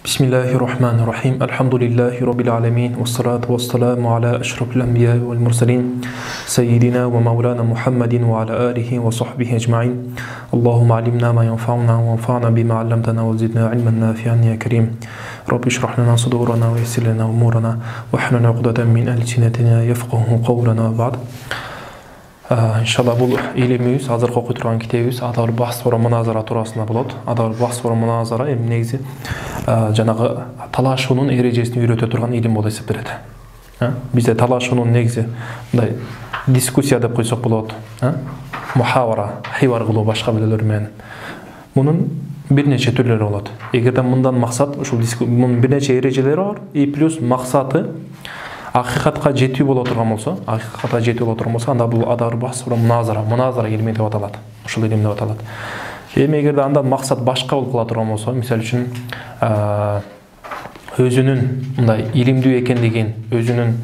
Bismillahirrahmanirrahim. Alhamdulillahi rabbil alamin. Wassalatu wassalamu ala ashrafil anbiya'i wal mursalin. Sayyidina wa maulana Muhammadin wa ala alihi wa sahbihi ajma'in. Allahumma alimna ma yanfa'una wa anfa'na bima 'allamtana wa zidna 'ilman nafi'an ya karim. Rabbi shrah lana sudurana wa yassir lana umurana wahlul 'uqdatan min alsinatina yafqahu qawlana ba'd. Иншалла бұл илимибиз азыркы окуй турган китебибиз Адабул бахс ва муназара туурасында болот. Адабул бахс ва муназара эми негизи жанагы талашуунун эрежесин үйрөтө турган илим болуп эсептелет. Бизде талашуунун негизи мындай дискуссия деп койсок болот. Мухавара, хибар кылуу башка бирлер менен. Мунун бир нече түрлөрү болот. Эгерде мындан максат ушул мунун бир нече эрежелери бар, и плюс максаты акыйкатка жетүү боло турган болсо, анда бул Адабул бахс ва муназара илими деп аталат. Ушул илим деп аталат. Эми эгерде андан максат башка болуп кала турган болсо, мисалы үчүн өзүнүн мындай илимдүү экендигин, өзүнүн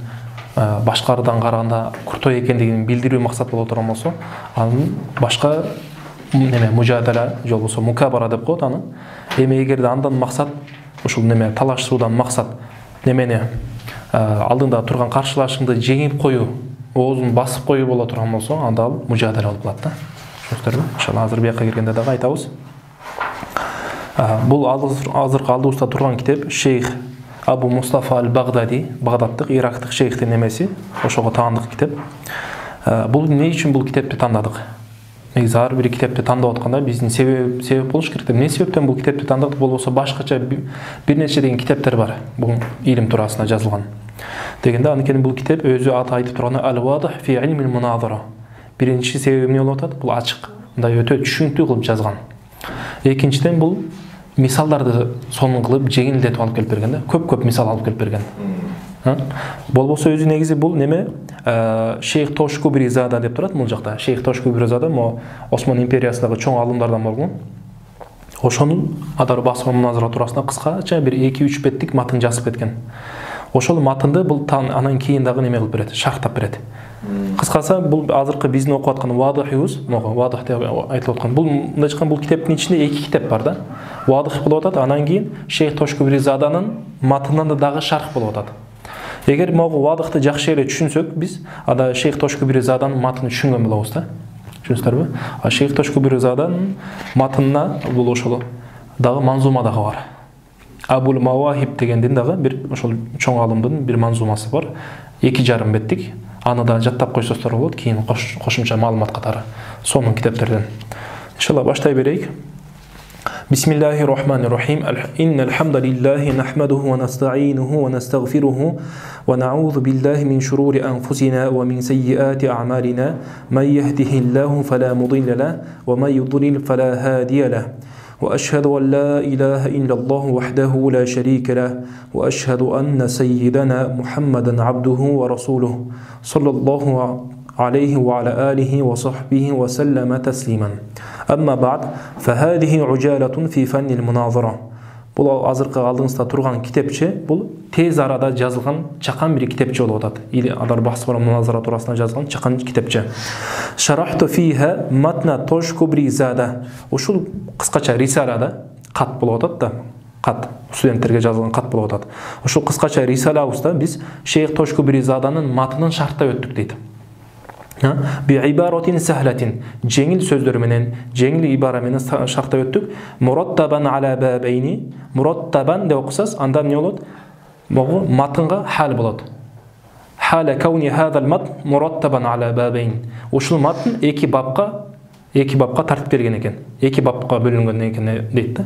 башкалардан караганда куртой экендигин билдирүү максат боло турган болсо, анын башка мужадала же болбосо мукабара деп коет аны. Эми эгерде андан максат ушул талашуудан максат алдында турган каршылашыңды жеңип коюу, оозун басып коюу боло турган болсо, анда ал мужадала болуп калат да. Түшүндүрбү? Иншалла азыр бияка киргенде дагы айтабыз. Бул азыркы алдыбызда турган китеп Шейх Абу Мустафа аль-Багдади, Багдадтык, Ирактык шейхтин немеси, ошого таандык китеп. Бул эмне үчүн бул китепти тандадык? Негизи ар бир китепти тандап атканда биздин себеп болуш керек. Эмне себептен бул китепти тандадык? Болбосо башкача бир нече деген китептер бар бул илим туурасында жазылган. Дегенде анткени бул китеп өзү аты айтып турганы Ал-Вадих фи илмил муназара. Биринчи себеби эмне болуп атат? Бул ачык, мындай өтө түшүнүктүү кылып жазган. Экинчиден бул мисалдарды сонун кылып жеңилдетип алып келип берген да. Көп мисал алып келип берген. Болбосо өзү негизи бул Шейх Тошкубризада деп турат бул жакта. Шейх Тошкубризада Осман империясындагы чоң алымдардан болгон. Ошонун Адабул бахс ва муназара туурасында кыскача бир 2-3 беттик матын жазып кеткен. Ошол матынды бул анан кийин дагы неме кылып берет, шархтап берет. Кыскасы бул азыркы биздин окуп аткан Вадихибиз, Вадих деп айтылып аткан. Бул мындай чыккан бул китептин ичинде 2 китеп бар да. Вадих болуп атат, анан кийин Шейх Тошкубризаданын матынында дагы шарх болуп атат. Эгер могу Вадихты жакшы эле түшүнсөк, биз ада Шейх Тошкубризаданын матынын түшүнгөн болобуз да. Түшүнүңүздөрбү? Шейх Тошкубризаданын матынына бул ошол дагы манзума дагы бар. Абул Мавахиб дегендин дагы бир ошол чоң алымдын бир манзумасы бар. 2,5 беттик. Аны да жаттап койсоңуздар болот, кийин кошумча маалымат катары сонун китептерден. Иншалла баштай берейик. Бисмиллахиррахманиррахим. Иннал хамдалиллахи нахмадуху ва настаинуху ва настагфируhu ва на'удhu billahi min shururi anfusina wa min sayyiati a'malina. Man yahdihillahu fala mudilla lahu wa man yudlil fala hadiya lahu. وأشهد أن لا إله إلا الله وحده لا شريك له وأشهد أن سيدنا محمدا عبده ورسوله صلى الله عليه وعلى آله وصحبه وسلم تسليما أما بعد فهذه عجالة في فن المناظرة. Бул азыркы алдыңызда турган китепче, бул тез арада жазылган чакан бир китепче болуп атат. Адабул бахс ва муназара туурасында жазылган чакан китепче. Шарахту фиха матна Тошкубризада. Ушул кыскача рисалада кат болуп атат да. Кат студенттерге жазылган кат болуп атат. Ушул кыскача рисалабызда биз Шейх Тошкубризаданын матынын шарттап өттүк дейт. Би ибаратин сахлатин, жеңил сөздөр менен, жеңил ибара менен шарттап өттүк. Мураттабан ала бабайни, мураттабан деп окусаңыз, анда эмне болот? Могу матынга хал болот. Хала кауни хадал мат мураттабан ала бабайн. Ушул матн 2 бапка тартып берген экен. 2 бапка бөлүнгөн экен дейт да.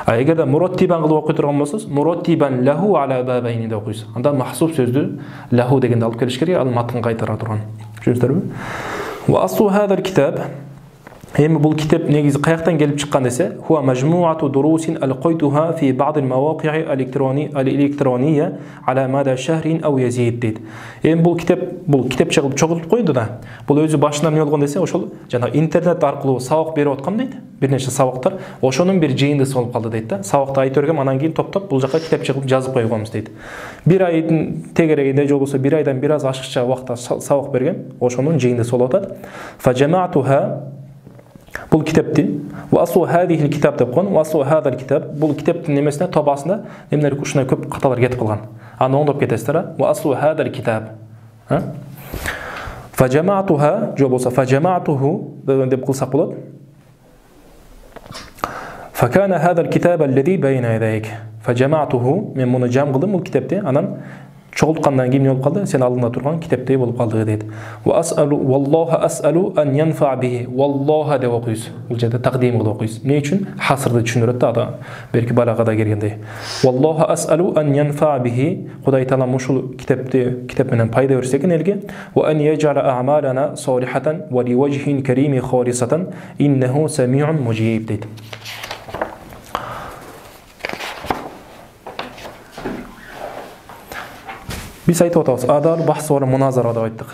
А эгерде мураттибан кылып окуй турган болсоңуз, мураттибан лаху ала бабайни деп окуйсуз. Анда махсуб сөздү лаху дегенди алып келиш керек, ал матн кайтара турган. Түшүнүңүздөрбү? Ва асу хазар китап. Эми бул китеп негизи каяктан келип чыккан десе, хуа мажмуату дурусин алкойтуха фи бa'd al-mawaqi' al-электронiyya ala mada shahrin aw yazid дейт. Эми бул китепче кылып чогултуп койду да. Бул өзү башынан эмне болгон десе, ошол жана интернет аркылуу сабак берип аткан дейт. Бир нече сабактар, ошонун бир жыйындысы болуп калды дейт да. Сабакты айтып бергем, анан кийин топтоп бул жака китепче кылып жазып койгонбуз дейт. Бир айдын тегерегинде же болбосо бир айдан бир аз ашыкча убакта сабак бергем, ошонун жыйындысы болуп атат. Fa jama'tuha Бұл китапты ва аслу хадихил китап деп қойған. Ва аслу хадал китап. Бұл китаптың немесіне тобасында немелер ушундай көп қаталар кетіп қалған. Аны оңдап кетесіздер. Ва аслу хадал китап. Фажамаатуха, жо болса фажамаатуху деп қылсақ болады. Факана хадал китаб аллази байна ядайк. Фажамаатуху, мен мұны жам қылдым бұл китапты. Анан чоғылтқаннан кейін не болып қалды? Сен алдыңда тұрған китаптай болып қалды дейді. Валлаха асалу ан янфа бихи. Валлаха деп оқиыз. Бұл жерде тақдим қылып оқиыз. Не үшін? Хасырды түсіндіреді ада. Берки балағада келгендей. Валлаха асалу ан янфа бихи. Құдай тағала мұшыл китапменен пайда берсе екен елге. Ва ан яджала аъмалана салихатан ва ливажхин карими халисатан иннаху самиун мужиб дейді. Biz айтып отырмыз, адал бахс бар, муназара деп айттық.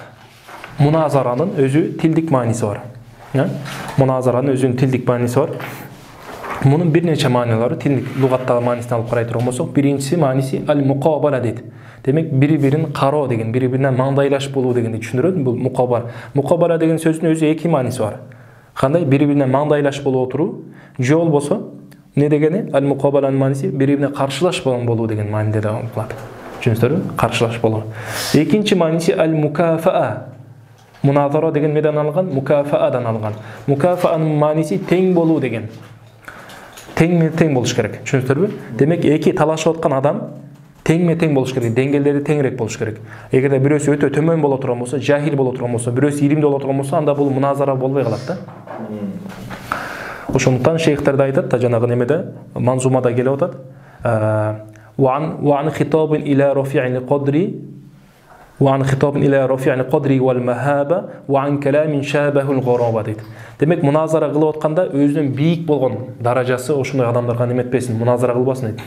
Муназараның өзі тілдік мағынасы бар. Муназараның өзінің тілдік мағынасы бар. Мұның бірнеше мағыналары тілдік лұғаттағы мағынасын алып қарай тұрған болсақ, біріншісі мағынасы ал-мұқабала дейді. Демек, бір-бірін қарау деген, бір-біріне маңдайлаш болу дегенді түсіндіреді. Бұл мұқабала. Мұқабала деген сөздің өзі екі мағынасы бар. Қандай? Бір-біріне маңдайлаш болу отыру, жол болса, не дегені? Ал-мұқабаланың мағынасы бір-біріне қарсылаш болу деген мағынада да болады. Қаршылаш болу. Екінші мағынасы әл-мукафаа. Муназара деген неден алған? Мукафаадан алған. Мукафааның мағынасы тең болу деген. Тең болуш керек. Түсінесіздер бе? Демек, екі талашып отқан адам тең болуш керек. Деңгейлері теңірек болуш керек. Егер де біреусі өте төмен бола тұрған болса, жахил бола тұрған болса, біреусі илимді бола тұрған болса, анда бұл муназара болбай қалады. Ошондуктан шейхтер айтады, жаңағы немеде манзумада келіп отады. وعن خطاب إلى رفيع القدر والمهابة وعن كلام شابه الغرابة дейді. Демек, муназара қылып отқанда өзінің биік болған даражасы ошондай адамдарға неметпесін, муназара қылбасын дейді.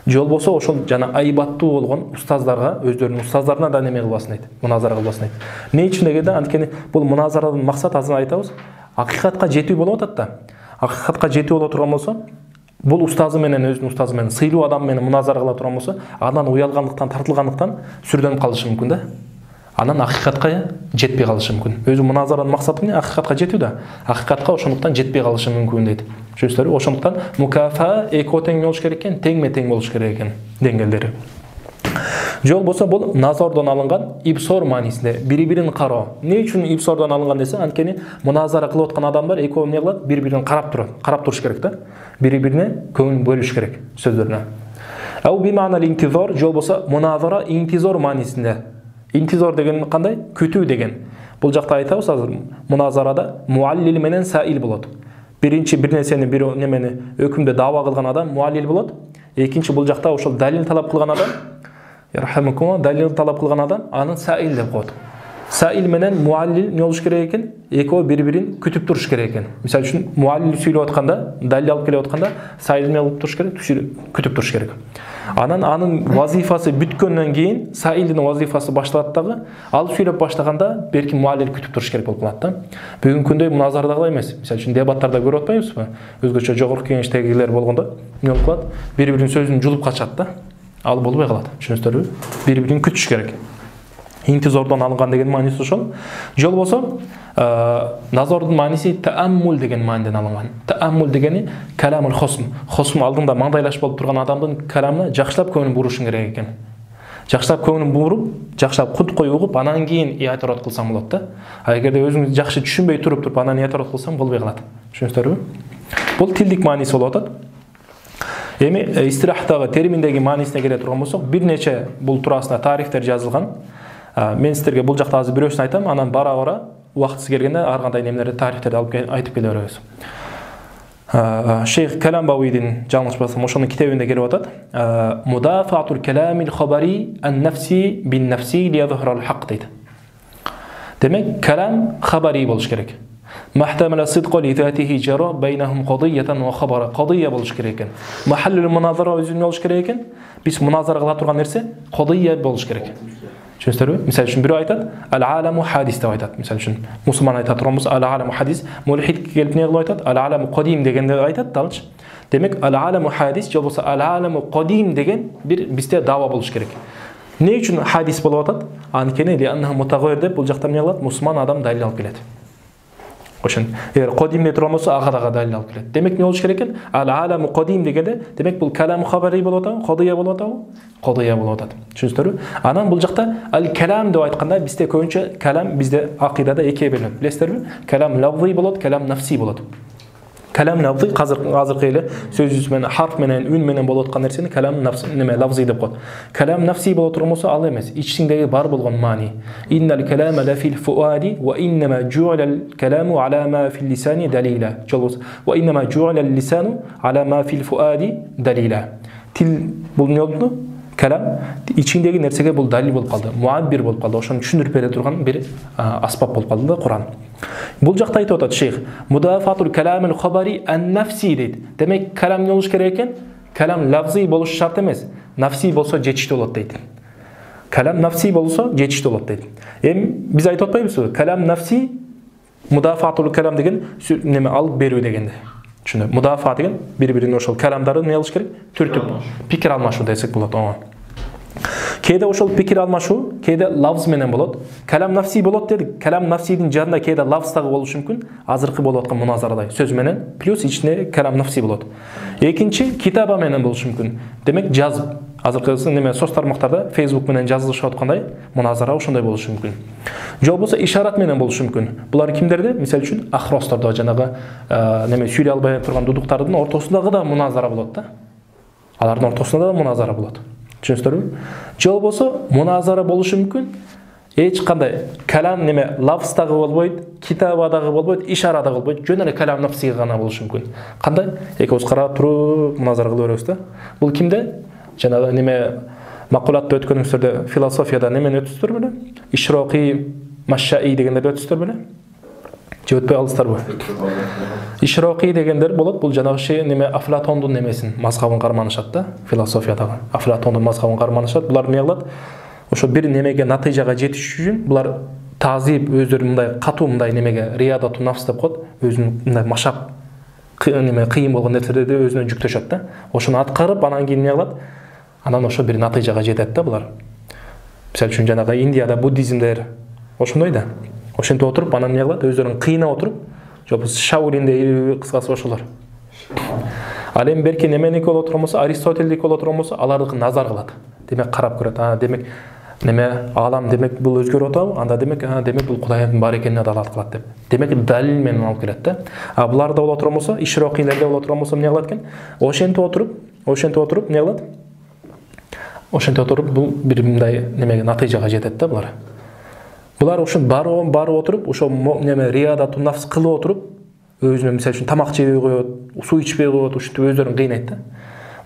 Жол болса, ошол жана айбаттуу болгон устаздарға, өздөрүнүн устаздарына да неме кылбасын дейт, муназара кылбасын дейт. Эмне үчүн дегенде, анткени бул муназаранын максаты азыр айтабыз, акыйкатка жетүү болуп атат да. Акыйкатка жетүү боло турган болсо, бул устазы менен өзүнүн устазы менен сыйлуу адам менен муназара кыла турган болсо, анан уялгандыктан, тартылгандыктан сүрдөнүп калышы мүмкүн да. Анан акыйкатка жетпей калышы мүмкүн. Өзү муназаранын максаты эмне? Акыйкатка жетүү да. Акыйкатка ошондуктан жетпей калышы мүмкүн дейт. Түшүнүңүздөрбү? Ошондуктан мукафа экөө тең болуш керек экен, тең болуш керек экен деңгээлдери. Жол болсо бул назордон алынган ибсор маанисинде, бири-бирин кароо. Эмне үчүн ибсордон алынган десе, анткени муназара кылып аткан адамдар экөө эмне кылат? Бири-бирин карап туруш керек да. Бири-бирине көңүл бөлүш керек сөздөрүнө. Ау би маана интизор, жол болсо муназара интизор маанисинде. Интизор деген кандай? Күтүү деген. Бул жакта айтабыз азыр муназарада муаллил менен саил болот. Биринчи бир нерсени бир немени өкүмдө даава кылган адам муаллил болот. Экинчи бул жакта ошол далил талап кылган адам, ярхамукум, далил талап кылган адам аны саил деп коет. Саил менен муаллил эмне болуш керек экен? Экөө бири-бирин күтүп туруш керек экен. Мисалы үчүн муаллил сүйлөп атканда, далил алып келип атканда, саил эмне кылып туруш керек? Күтүп туруш керек. Анан анын вазифасы бүткөндөн кийин саилдин вазифасы башталат дагы, ал сүйлөп баштаганда берки муаллил күтүп туруш керек болуп калат да. Бүгүнкү күндө муназарада кылай эмес. Мисалы үчүн дебаттарда көрүп атпайбызбы? Өзгөчө жогорку кеңештегилер болгондо эмне болуп калат? Бири-биринин сөзүн жулуп качат да. Ал болбой калат. Түшүнүңүздөрбү? Бири-бирин күтүш керек. Интизордон алынган деген мааниси ошол. Жол болсо, назордун мааниси тааммул деген мааниден алынган. Тааммул дегени каламул хосм. Хосм алдында маңдайлаш болуп турган адамдын каламына жакшылап көңүл бурушуң керек экен. Жакшылап көңүл буруп, жакшылап кут коюп угуп, анан кийин иатират кылсаң болот да. А эгерде өзүңүз жакшы түшүнбөй туруп анан иатират кылсаң болбой калат. Түшүнүңүздөрбү? Бул тилдик мааниси болуп атат. Эми истирахтагы терминдеги маанисине келе турган болсок, бир нече бул туурасында тарифтер жазылган. Мен сіздерге бұл жақта азыр бирөөсүн айтам, анан бара-бара убактысы келгенде ар кандай немелерди тарихтерди алып айтып келе беребиз. Шейх Каламбауидин жаңылышпасам ошонун китебинде келип атат. Мудафаатул каламил хабари ан-нафси бин-нафси лиязхарал хак дейт. Демек, калам хабари болуш керек. Махтамала сидқа ли затихи жара байнахум қадиятан ва хабара. Қадия болуш керек экен. Махаллул муназара өзүн болуш керек экен. Биз муназара кыла турган нерсе қадия болуш керек. Түшүнүңүздөрбү? Мисалы үчүн бирөө айтат, ал-аламу хадис деп айтат. Мисалы үчүн мусулман айтат турганбыз, ал-аламу хадис, мулхид келип эмне кылып айтат? Ал-аламу кадим дегенде айтат, далчы. Демек, ал-аламу хадис же болбосо ал-аламу кадим деген бир бизде дава болуш керек. Эмне үчүн хадис болуп атат? Анткени ли аннаху мутагайир деп бул жакта эмне кылат? Мусулман адам далил алып келет. Ошон эгер кодим деп турган болсо ага дагы далил алып келет. Демек не болуш керек экен? Ал аламу кодим дегенде, демек бул калам хабари болуп атабы, кодия болуп атабы? Кодия болуп атат. Түшүнүңүздөрбү? Анан бул жакта ал калам деп айтканда бизде көбүнчө калам бизде акыйдада экиге бөлүнөт. Билесиздерби? Калам лафзи болот, калам нафси болот. Калам лафзи азыркы эле сөзүбүз менен харф менен үн менен болуп аткан нерсени калам нафси неме лафзи деп коет. Калам нафси боло турган болсо ал эмес, ичиңдеги бар болгон мани. Иннал калама ла фил фуади ва иннама жу'илал каламу ала ма фил лисани далила. Жолбос. Ва иннама жу'илал лисану ала ма фил фуади далила. Тил бул эмне болду? Калам ичиңдеги нерсеге бул далил болуп калды, муаббир болуп калды. Ошону түшүндүрүп бере турган бир аспап болуп калды да Куран. Бул жакта айтып атат шейх, мудафатул каламил хабари ан-нафси дейт. Демек калам эмне болуш керек экен? Калам лафзи болуш шарт эмес, нафси болсо жетиштүү болот дейт. Калам нафси болсо жетиштүү болот дейт. Эми биз айтып атпайбызбы? Калам нафси мудафатул калам деген неме алып берүү дегенде. Түшүнүп, мудафа деген бири-бирине ошол каламдарды эмне кылыш керек? Түртүп, пикир алмашуу десек болот. Кээде ошол пикир алмашуу, кээде лафз менен болот. Калам нафси болот дедик. Калам нафсидин жанында кээде лафз дагы болушу мүмкүн. Азыркы болуп аткан муназарадай сөз менен плюс ичине калам нафси болот. Экинчи китаба менен болушу мүмкүн. Демек жазып. Азыркы неме соц тармактарда Facebook менен жазылышып аткандай муназара ошондой болушу мүмкүн. Же болбосо ишарат менен болушу мүмкүн. Булар кимдерде? Мисалы үчүн ахростордо жанагы неме сүйлөй албай турган дудуктардын ортосундагы да муназара болот да. Алардын ортосунда да муназара болот. Түшүнүңүздөрбү? Же болбосо муназара болушу мүмкүн. Эч кандай калам неме лафз дагы болбойт, китаба дагы болбойт, ишара дагы болбойт. Жөн эле калам нафсиге гана болушу мүмкүн. Кандай? Экөөбүз карап туруп муназара кылып беребиз да. Бул кимде? Жанагы неме макулатта өткөнүңүздөрдө философияда немени өттүңүздөр беле? Ишроқи, Машшаи дегендерди өттүңүздөр беле? Же өтпөй калдыңыздарбы? Ишроқи дегендер болот. Бул жанагы неме Афлатондун немесин, мазхабын карманышат да, философиядагы. Афлатондун мазхабын карманышат. Булар эмне кылат? Ошо бир немеге натыйжага жетиш үчүн булар тазип өздөрү мындай катуу мындай немеге риядату нафс деп коет. Өзүнүн мындай машак неме кыйын болгон нерселерди өзүнө жүктөшөт да. Ошону аткарып, анан кийин эмне кылат? Анан ошо бир натыйжага жетет да булар. Мисалы үчүн жанагы Индияда буддизмдер ошондой да. Ошентип отуруп, анан эмне кылат? Өздөрүн кыйнап отуруп, жобус Шаулинде кыскасы ошолор. Ал эми берки неменики боло турган болсо, Аристотельдик боло турган болсо, алардыкын назар кылат. Демек карап көрөт. Демек неме алам демек бул өзгөрүп атабы? Анда демек бул Кудайдын бар экенине далалат кылат деп. Демек далил менен алып келет да. Буларда боло турган болсо, ишроқилерде боло турган болсо эмне кылат экен? Ошентип отуруп эмне кылат? Ошентип отуруп бул бир мындай немеге натыйжага жетет да булар. Булар ушун барып отуруп, ошо неме риядату нафс кылып отуруп, өзүнө мисалы үчүн тамак жебей коет, суу ичпей коет, ушинтип өздөрүн кыйнайт да.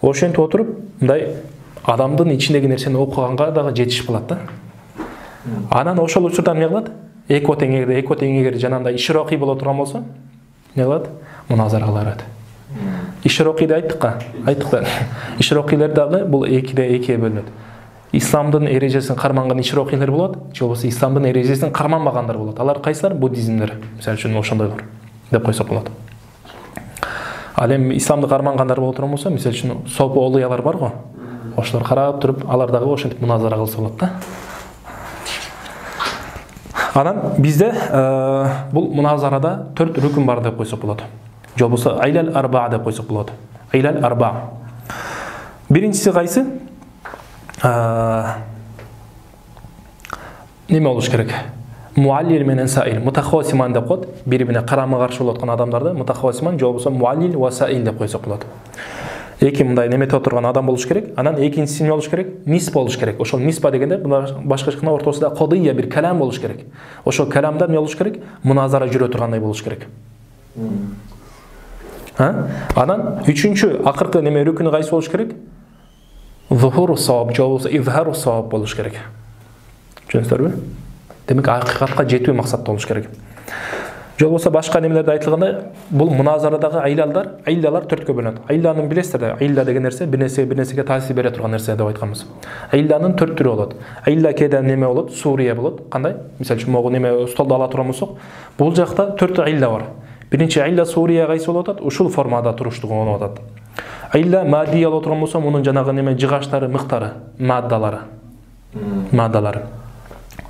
Ошентип отуруп, мындай адамдын ичиндеги нерсени окуганга дагы жетишип калат да. Анан ошол учурда эмне кылат? Эко теңегер жанагындай ишроқи боло турган болсо, эмне кылат? Муназара кыла берет. Ишроқиде айттык да. Ишроқилер дагы бул экиге бөлүнөт. Исламдын эрежесин карманган ишроқилер болот, же болбосо исламдын эрежесин карманбагандар болот. Алар кайсылар? Буддизмдер. Мисалы үчүн ошондойлор деп койсок болот. Ал эми исламды кармангандар боло турган болсо, мисалы үчүн сопо олуялар бар го. Ошолор карап туруп, алар дагы ошентип муназара кылса болот да. Анан бизде бул муназарада 4 рүкүн бар деп койсок болот. Же болбосо айлал арбаа деп койсок болот. Айлал арбаа. Биринчиси кайсы? Неме болуш керек? Муаллил менен саил, мутахосиман деп коет. Бири-бирине карама каршы болуп аткан адамдарды мутахосиман же болбосо муаллил ва саил деп койсок болот. Эки мындай неметип отурган адам болуш керек. Анан экинчиси эмне болуш керек? Нисп болуш керек. Ошол нисба дегенде башка ешкана ортосунда кодия бир калам болуш керек. Ошол каламда эмне болуш керек? Муназара жүрө тургандай болуш керек. Анан үчүнчү акыркы неме рүкүнү кайсы болуш керек? Зухуру саваб же болбосо изхару саваб болуш керек. Түшүнүңүздөрбү? Демек акыйкатка жетүү максатта болуш керек. Же болбосо башка немелерде айтылгандай, бул муназарадагы айлалар 4кө бөлүнөт. Айланын билесиздер да, айла деген нерсе бир нерсеге таасир бере турган нерсе деп айтканбыз. Айланын 4 түрү болот. Айла кээде неме болот? Сурия болот. Кандай? Мисалы үчүн могу неме столдо ала турган болсок, бул жакта 4 айла бар. Биринчи айла Сурия кайсы болуп атат? Ушул формада туруштугу болуп атат. Айла мадия боло турган болсо, мунун жанагы неме жыгачтары, мыктары, маддалары.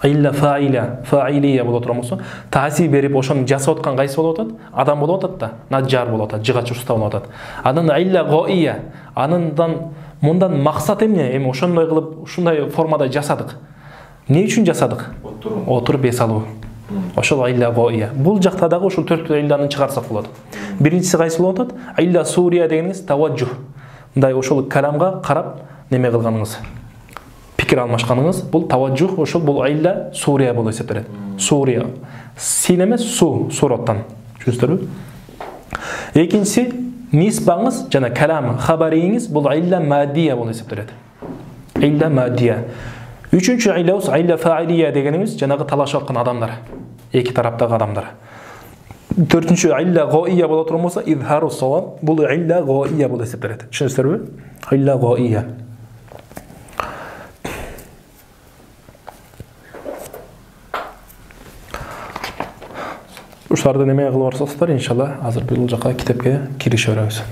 Илля фаилия болот турмусу. Таасир берип ошону жасап аткан кайсы болуп атат? Адам болуп атат да, наджар болуп атат, жыгач уста болуп атат. Анан илля гоия, андан мындан максат эмне? Эми ошондой кылып, ушундай формада жасадык. Не үчүн жасадык? Отуруп эс алуу. Ошол илля гоия. Бул жакта дагы ушул 4 илланы чыгарсак болот. Биринчиси кайсы болуп атат? Илля сурия дегениңиз таважжух. Мындай ошол каламга карап неме кылганыңыз. Пикир алмашканыңыз, бул таважжух, ошол бул илля сурия болуп эсептелет. Сурия. Син эмес, сураттан. Түшүндүрбү? Экинчиси нисбаңыз жана калам хабариңиз бул илля мадия болуп эсептелет. Илля мадия. Үчүнчү илля илля фаилия дегенimiz жанагы талашып аткан адамдар. Эки тараптагы адамдар. Төртүнчү илля гоия боло турмаса изхару саваб, бул илля гоия болуп эсептелет. Түшүндүрбү? Илля гоия. Ушуларды неме кылып барсаңыздар, иншалла, азыр бул жака китепке кирише беребиз.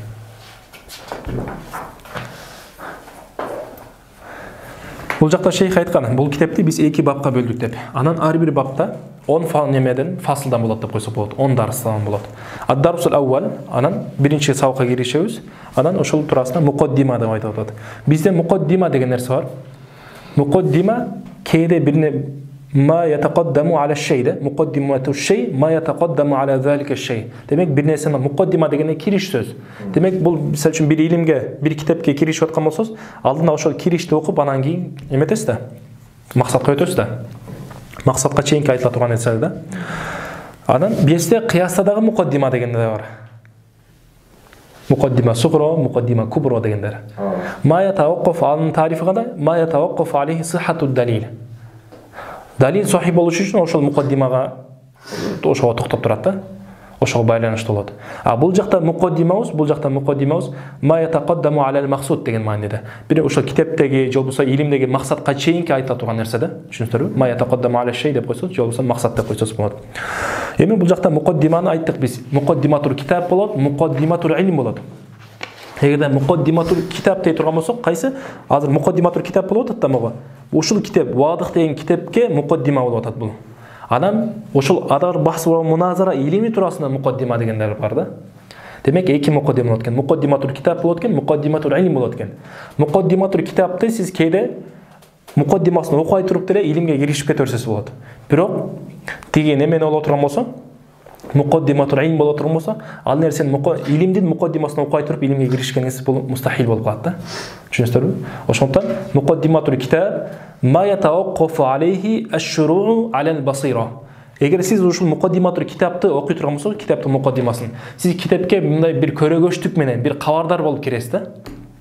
Бул жакта шейх айткан, бул китепти биз 2 бапка бөлдүк деп. Анан ар бир бапта 10 немеден фасылдан болот деп койсок болот. 10 дарстан болот. Ад-дарсул аввал, анан биринчи сабакка киришебиз. Анан ошол туурасында муқаддима деп айтып атат. Бизде муқаддима деген нерсе бар. Муқаддима кээде бирне ма ятақаддаму аля шейде, муқаддимату шей ма ятақаддаму аля залика шей. Демек бир нерсени муқаддима дегенде кириш сөз. Демек бул мисалы үчүн бир илимге, бир китепке киришип аткан болсоңуз, алдында ошол киришти окуп, анан кийин эметесиз да. Максатка өтөсүз да. Максатка чейинки айтыла турган нерселер да. Анан бесте кыяста дагы муқаддима дегенде бар. Муқаддима сугро, муқаддима кубро дегендер. Ма ятаваккаф анын тарифи кандай? Ма ятаваккаф алейхи сиххату далил. Далил сахih болуш үчүн ошол муқаддимага ошого токтоп турат да. Ошого байланыштуу болот. А бул жакта муқаддимабыз ма ятақаддаму аля ал-мақсуд деген мааниде. Бир ошол китептеги, же болбосо илимдеги максатка чейинки айтыла турган нерсе да. Түшүндүрбү? Ма ятақаддаму аля шей деп койсоңуз, же болбосо максат деп койсоңуз болот. Эми бул жакта муқаддиманы айттык биз. Муқаддиматур китап болот, муқаддиматур илм болот. Эгерде муқаддиматур китап дей турган болсок, кайсы? Азыр муқаддиматур китап болуп атат да мого. Ушул китеп, Вадых деген китепке муқаддима болуп атат бул. Анан ошол адар бахс ва муназара илими туурасында муқаддима дегендер бар да. Демек 2 муқаддима болот экен. Муқаддиматур китап болот экен, муқаддиматур илм болот экен. Муқаддиматур китапты сиз кээде муқаддимасын окуй туруп деле илимге киришип кете берсеңиз болот. Бирок тиги немени боло турган болсо, муқаддиматур илм боло турган болсо, ал нерсени илимдин муқаддимасын окуй туруп илимге киришкениңиз бул мустахил болуп калат да. Түшүнүңүздөрбү? Ошондуктан муқаддиматур китап ма ятаваккафу алейхи аш-шуруу аля ал-басира. Эгер сиз ушул муқаддиматур китапты окуй турган болсоңуз, китаптын муқаддимасын, сиз китепке мындай бир көрөгөчтүк менен, бир кабардар болуп киресиз да.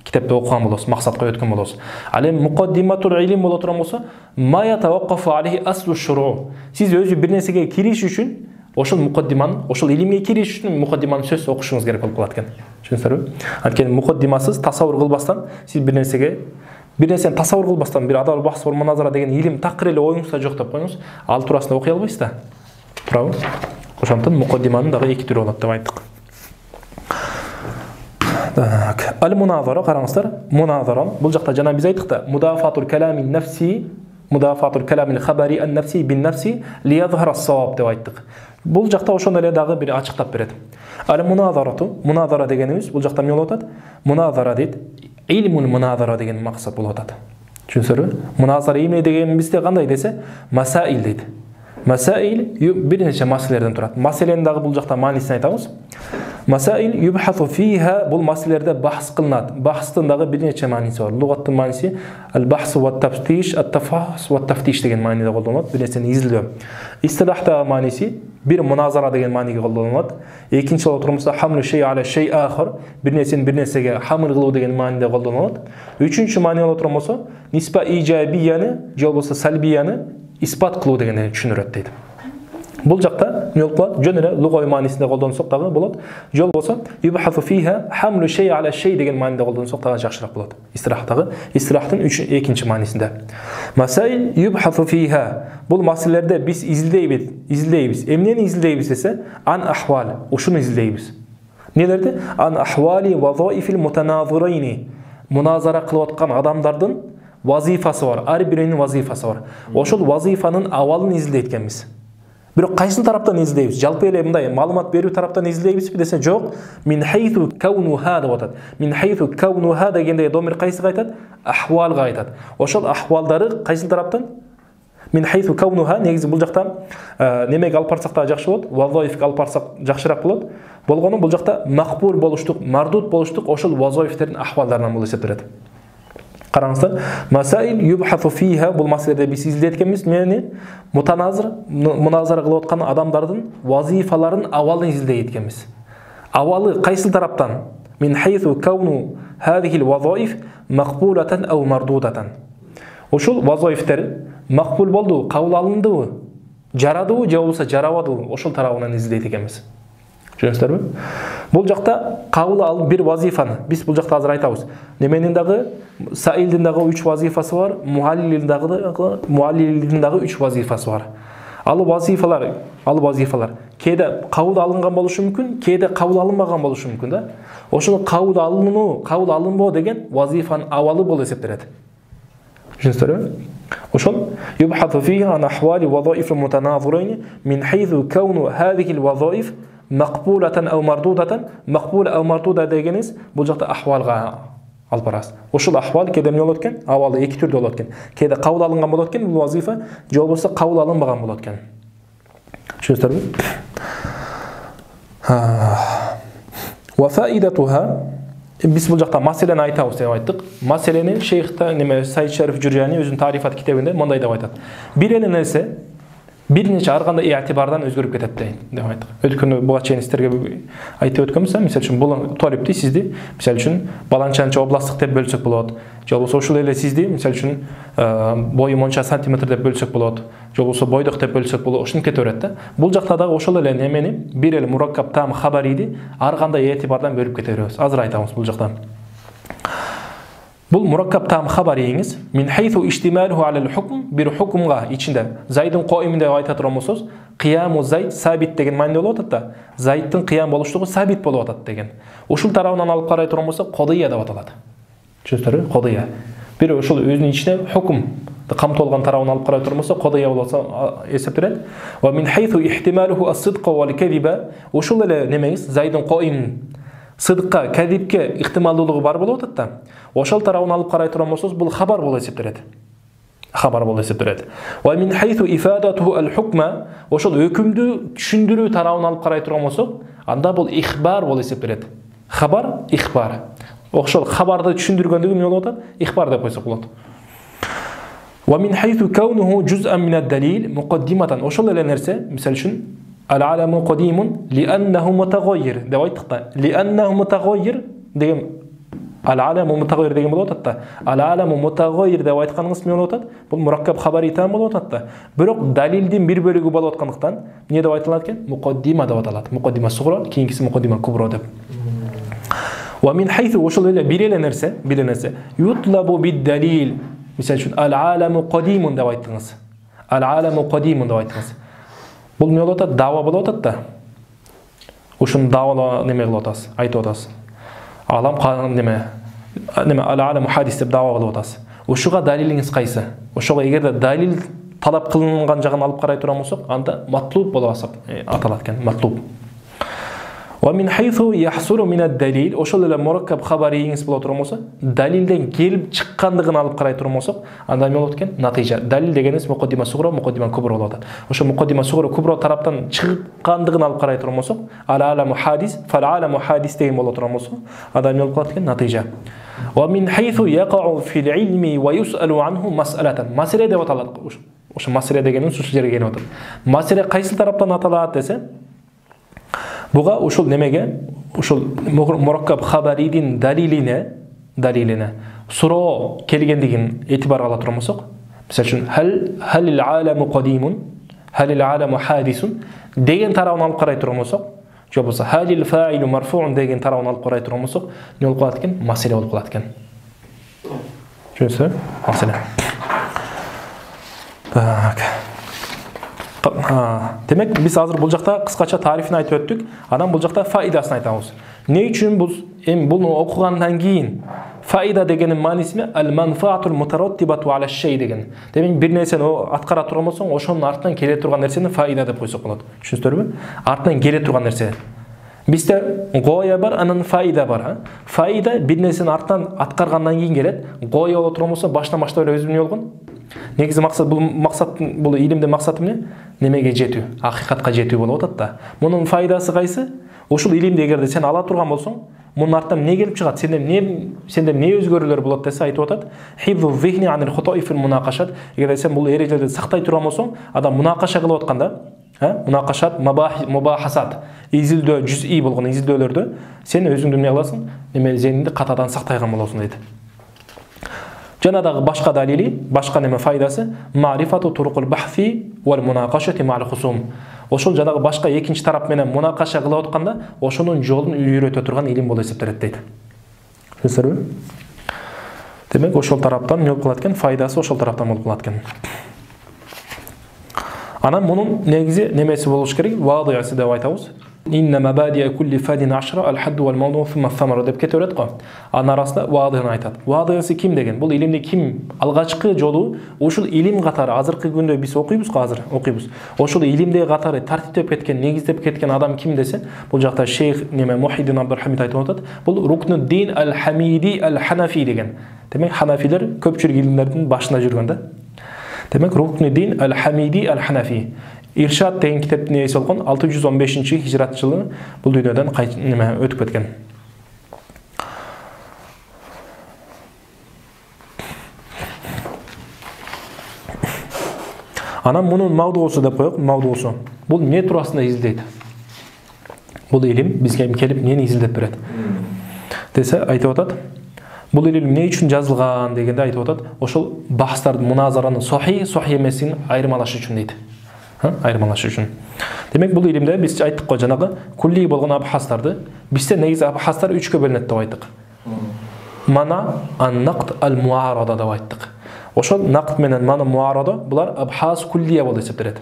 Китепти окуган болосуз, максатка өткөн болосуз. Ал эми муқаддиматур илм боло турган болсо, ма ятаваккафу алейхи аслу-шуруу. Сиз өзү бир нерсеге кириш үчүн ошол муқаддиманы, ошол илимге кириш үчүн муқаддиманы сөз окушуңуз керек болуп калат экен. Түшүнүңүздөрбү? Анткени муқаддимасыз тасаввур кылбастан, сиз бир нерсени тасаввур кылбастан, бир адал бахс муназара деген илим такыр эле оюңузда жок деп коюңуз, ал туурасында окуй албайсыз да. Туурабы? Ошондуктан муқаддиманын дагы 2 түрү болот деп айттык. Так, ал-муназара караңыздар. Муназара бул жакта жана биз айттык да, мудафатур каламин нафси, мудафатур каламил хабари ан-нафси бин-нафси лиязхара ас-саваб деп айттык. Бул жакта ошондой эле дагы бир ачыктап берет. Ал-муназарату, муназара дегенибиз бул жакта эмне болуп атат? Муназара дейт. Илмул муназара деген максат болуп атат. Түшүнсөңүзбү? Муназара эмне дегенибизде кандай десе, масаил дейт. Масаил бир нече маселелерден турат. Маселени дагы бул жакта маанисин айтабыз. Масаил юбхасу фиха, бул маселелерде бахс кылынат. Бахстын дагы бир нече мааниси бар. Лугаттын мааниси ал-бахс ва тафтиш, ат-тафахус ва тафтиш деген мааниде колдонулат. Бир нерсени изилдөө. Истилахта мааниси бир муназара деген мааниге колдонулат. Экинчи боло турмаса хамлу шей аля шей ахар, бир нерсени бир нерсеге хамыр кылуу деген мааниде колдонулат. Үчүнчү маани боло турмаса ниспа ижабияны, же болбосо салбияны испат кылуу дегенди түшүнүрөт дейт. Бул жакта эмне болуп калат? Жөн эле лугавый маанисинде колдонсок дагы болот. Же болбосо юбхасу фиха хамлу шей аля шей деген мааниде колдонсок дагы жакшыраак болот. Истирахтын экинчи маанисинде. Масаил юбхасу фиха. Бул маселелерде биз изилдейбиз. Эмнени изилдейбиз десе, ан ахвал, ушуну изилдейбиз. Нелерди? Ан ахвали ва заифил мутаназирайни. Муназара кылып аткан адамдардын вазифасы бар, ар биринин вазифасы бар. Ошол вазифанын абалын изилдейт экенбиз. Бирок кайсы тараптан изилдейбиз? Жалпы эле мындай маалымат берүү тараптан изилдейбизби десе, жок. Мин хайсу каунуха деп атат. Мин хайсу каунуха дегенде домир кайсыга айтат? Ахвалга айтат. Ошол ахвалдары кайсы тараптан? Мин хайсу каунуха негизи бул жакта немеге алып барсак да жакшы болот, вазоифке алып барсак жакшыраак болот. Болгону бул жакта макбул болуштук, мардут болуштук ошол вазоифтердин ахвалдарынан болуп эсептелет. Караңыздар, масаил юбхасу фиха бул маселеде биз изилдейт экенбиз. Мени муназара кылып аткан адамдардын вазифаларын абалын изилдейт экенбиз. Абалы кайсы тараптан? Мин хайсу кауну хадихил вазоиф макбулатан ау мардудатан. Ошол вазоифтер макбул болду, кабыл алындыбы, жарадыбы, же болбосо жарабадыбы, ошол тарабынан изилдейт экенбиз. Түшүнүңүздөрбү? Бул жакта кабыл алып бир вазифаны биз бул жакта азыр айтабыз. Неменин дагы саилдин дагы 3 вазифасы бар, муаллилдин дагы 3 вазифасы бар. Ал вазифалар кээде кабыл алынган болушу мүмкүн, кээде кабыл алынбаган болушу мүмкүн да. Ошол кабыл алынуу, кабыл алынбоо деген вазифанын абалы болуп эсептелет. Түшүнүңүздөрбү? Ошол юбхасу фиха ан ахвали вазоиф мутаназирин мин хайзу кауну хадихил вазоиф мақбулатан ау мардудатан. Мақбула ау мардуда дегенибиз бул жакта ахвалга алып барасыз. Ошол ахвал кээде эмне болот экен? Абалы эки түрдө болот экен. Кээде кабыл алынган болот экен бул вазифа, же болбосо кабыл алынбаган болот экен. Түшүнүңүздөрбү? Ва фаидатуха биз бул жакта маселени айтабыз деп айттык. Маселени шейхта неме Сайид Шариф Журжани өзүнүн тарифат китебинде мындай деп айтат. Бир эле нерсе бир нече ар кандай иътибардан өзгөрүп кетет деп айттык. Өткөнү буга чейин сиздерге айтып өткөнбүз, мисалы үчүн бул талипти сизди мисалы үчүн баланчанча областтык деп бөлсөк болот. Же болбосо ошол эле сизди мисалы үчүн бою монча сантиметр деп бөлсөк болот. Же болбосо бойдок деп бөлсөк болот. Ушинтип кете берет да. Бул жакта дагы ошол эле немени бир эле мураккаб там хабариди ар кандай иътибардан бөлүп кете беребиз. Азыр айтабыз бул жакта. Бул мураккаб там хабариңиз мин хайсу иштималуху алал хукм бир хукмга ичинде зайдын коимин деп айта турган болсоз, кыяму зайд сабит деген мааниде болуп атат да. Зайдтын кыям болуштугу сабит болуп атат деген. Ушул тарабынан алып карай турган болсок, кодия деп аталат. Түшүнүңүздөрбү? Кодия. Бир ошол өзүнүн ичине хукм камтылган тарабынан алып карай турган болсок, кодия болсо эсептелет. Ва мин хайсу ихтималуху ас-сидqa вал кадиба ошол эле немеңиз зайдын коим сыдыкка, кадибке ихтималдуулугу бар болуп атат да. Ошол тарабын алып карай турган болсоз, бул хабар болуп эсептелет. Хабар болуп эсептелет. Ва мин хайсу ифадатуху ал-хукма ошол өкүмдү түшүндүрүү тарабын алып карай турган болсок, анда бул ихбар болуп эсептелет. Хабар, ихбар. Ошол хабарды түшүндүргөндүгү эмне болуп атат? Ихбар деп койсок болот. Ва мин хайсу каунуху жуз'ан мин ад-далил муқаддиматан ошол эле нерсе, мисалы үчүн al-alamu qadimun li'annahu mutaghayyir деп айттык да. Li'annahu mutaghayyir деген al-alamu mutaghayyir деген болуп атат да. Al-alamu mutaghayyir деп айтканыңыз эмне болуп атат? Бул мураккаб хабари там болуп атат да. Бирок далилдин бир бөлүгү болуп аткандыктан эмне деп айтылат экен? Муқаддима деп аталат. Муқаддима сугра, кийинкиси муқаддима кубро деп. Ва мин хайсу ошол эле бир эле нерсе ютлабу бид-далил. Мисалы үчүн al-alamu qadimun деп айттыңыз. Al-alamu qadimun деп айттыңыз. Бул эмне болуп атат? Дава болуп атат да. Ушун давала неме кылып атасыз, айтып атасыз. Алам неме ал-аламу хадис деп дава кылып атасыз. Ушуга далилиңиз кайсы? Ошого эгерде далил талап кылынган жагын алып карай турган болсок, анда матлуб болуп аталат экен, матлуб. Ва мин хайсу яхсуру мин ад-далил ошол эле мураккаб хабариңиз боло турган болсо, далилден келип чыккандыгын алып карай турган болсок, анда эмне болот экен? Натыйжа. Далил дегенибиз муқаддима сугра, муқаддима кубро болот. Ошо муқаддима сугра, кубро тараптан чыккандыгын алып карай турган болсок, ал-аламу хадис, фал-аламу хадис деген боло турган болсо, анда эмне болот экен? Натыйжа. Ва мин хайсу яқау фил илми ва юсалу анху мас'алатан. Маселе деп аталат. Ошо маселе дегенин ушул жерге келип атат. Маселе кайсы тараптан аталат десе, буга ушул немеге, ушул мураккаб хабаридин далилине суроо келгендигин этибарга ала турган болсок, мисалы үчүн халил аламу qadimun, халил аламу хадисун деген тарабын алып карай турган болсок, же болбосо халил фаилу марфуун деген тарабын алып карай турган болсок, эмне болуп калат экен? Маселе болуп калат экен. Түшүнүңүзбү? Маселе. Так. Демек, биз азыр бул жакта кыскача тарифин айтып өттүк. Анан бул жакта фаидасын айтабыз. Не үчүн бул окугандан кийин файда дегенин мааниси ал-манфаатул мутараттибату аля шей деген. Демек бир нерсени аткара турган болсоң, ошонун артынан келе турган нерсени файда деп койсок болот. Түшүнүңүздөрбү? Артынан келе турган нерсе. Бизде гоя бар, анан файда бар. Файда бир нерсени артынан аткаргандан кийин келет. Гоя боло турган болсо баштан баштап эле өзү эмне болгон? Негизи бул илимдин максаты эмне? Немеге жетүү, акыйкатка жетүү болуп атат да. Мунун файдасы кайсы? Ушул илимди эгерде сен ала турган болсоң, мунун артынан эмне келип чыгат? Сенде эмне өзгөрүүлөр болот десе айтып атат. Хифзу зихни анил хутаи фил мунакашат. Эгерде сен бул эрежелерди сактай турган болсоң, адам мунакаша кылып атканда, мунакашат, мубахасат, изилдөө, жүз'i болгон изилдөөлөрдө сен өзүңдү эмне кыласың? Зеңинди катадан сактайган болосуң дейт. Жана дагы башка далили, башка неме файдасы ма'рифату турукул бахси вал мунакашати ма'ал хусум. Ошол жанагы башка экинчи тарап менен мунакаша кылып атканда, ошонун жолун үйрөтө турган илим болуп эсептелет дейт. Түшүнүңүздөрбү? Демек ошол тараптан эмне болуп калат экен? Файдасы ошол тараптан болуп калат экен. Анан мунун негизи немеси болуш керек? Вадыясы деп айтабыз. Инна мабадия кулли фадин ашра ал-хадду вал мавду фумма самара деп кете берет го. Анын арасында вадыяны айтат. Вадыясы ким деген? Бул илимди ким алгачкы жолу ушул илим катары азыркы күндө биз окуйбуз го, азыр окуйбуз. Ошол илимдеги катары тартиптеп кеткен, негиздеп кеткен адам ким десе, бул жакта шейх Мухиддин Абдул-Хамид айтып атат. Бул Рукнуддин ал-Хамиди ал-Ханафи деген. Демек ханафилер көпчүлүк илимдердин башында жүргөн да. Демек Рукнуддин ал-Хамиди ал-Ханафи. Иршад деген китептин ээси болгон 615-хижрат жылы бул дүйнөдөн өтүп кеткен. Анан мунун мавдуусу деп коёк, мавдуусу. Бул эмне туурасында изилдейт? Бул илим бизге келип эмнени изилдеп берет? Десе айтып атат. Бул илим эмне үчүн жазылган дегенде айтып атат. Ошол бахстардын, муназаранын сохий эмесин айырмалаш үчүн дейт. Айырмалаш үчүн. Демек бул илимде биз айттык го жанагы кулли болгон абхастарды бизде негизи абхастар 3кө бөлүнөт деп айттык. Мана ан-нақд ал-муарада деп айттык. Ошол нақд менен мана муарада булар абхас куллия болуп эсептелет.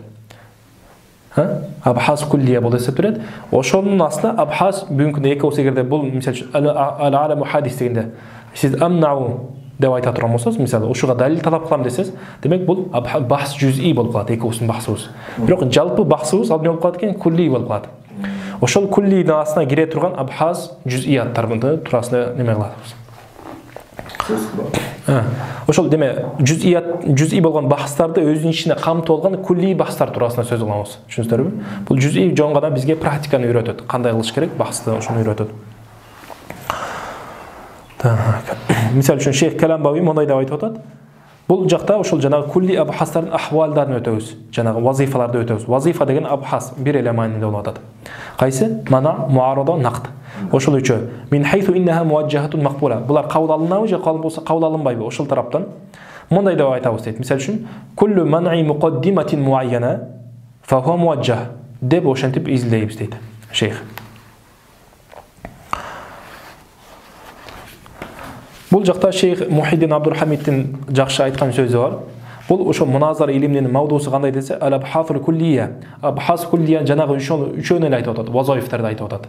Абхас куллия болуп эсептелет. Ошонун астында абхас бүгүнкү күндө экөөсү эгерде бул мисалы ал-аламу хадис дегенде сиз амнау деп айта турган болсоңуз, мисалы ушуга далил талап кылам десеңиз, демек бул бахс жүз'i болуп калат, экөөсүнүн бахсыбыз. Бирок жалпы бахсыбыз ал эмне болуп калат экен? Кулли болуп калат. Ошол куллидин астына кире турган абхас жүз'ияттарды туурасында неме кылабыз. Ошол деме жүз'i болгон бахстарды өзүнүн ичине камтып алган кулли бахстар туурасында сөз кылабыз. Түшүнүңүздөрбү? Бул жүз'i жон гана бизге практиканы үйрөтөт. Кандай кылыш керек? Бахсты ошону үйрөтөт. Мисал үчүн Шейх Каламбави мындай деп айтып атат. Бул жакта ошол жанагы кулли абхастардын ахвалдарын өтөбүз, жанагы вазифаларды өтөбүз. Вазифа деген абхас бир эле маанинде болуп атат. Кайсы? Мана, муарада, нақд. Ошол үчүн мин хайсу иннаха муажжахатун мақбула. Булар кабыл алынабы же кабыл алынбайбы? Ошол тараптан мындай деп айтабыз дейт. Мисал үчүн куллу ман'i муқаддиматин муайяна фа хуа муажжах деп ошентип изилдейбиз дейт шейх. Бул жакта шейх Мухиддин Абдул-Хамиддин жакшы айткан сөзү бар. Бул ошо муназара илиминин мавдуусу кандай десе, ал-абхасул куллия. Абхас куллия жанагы үчөөнү эле айтып атат, вазифаларды айтып атат.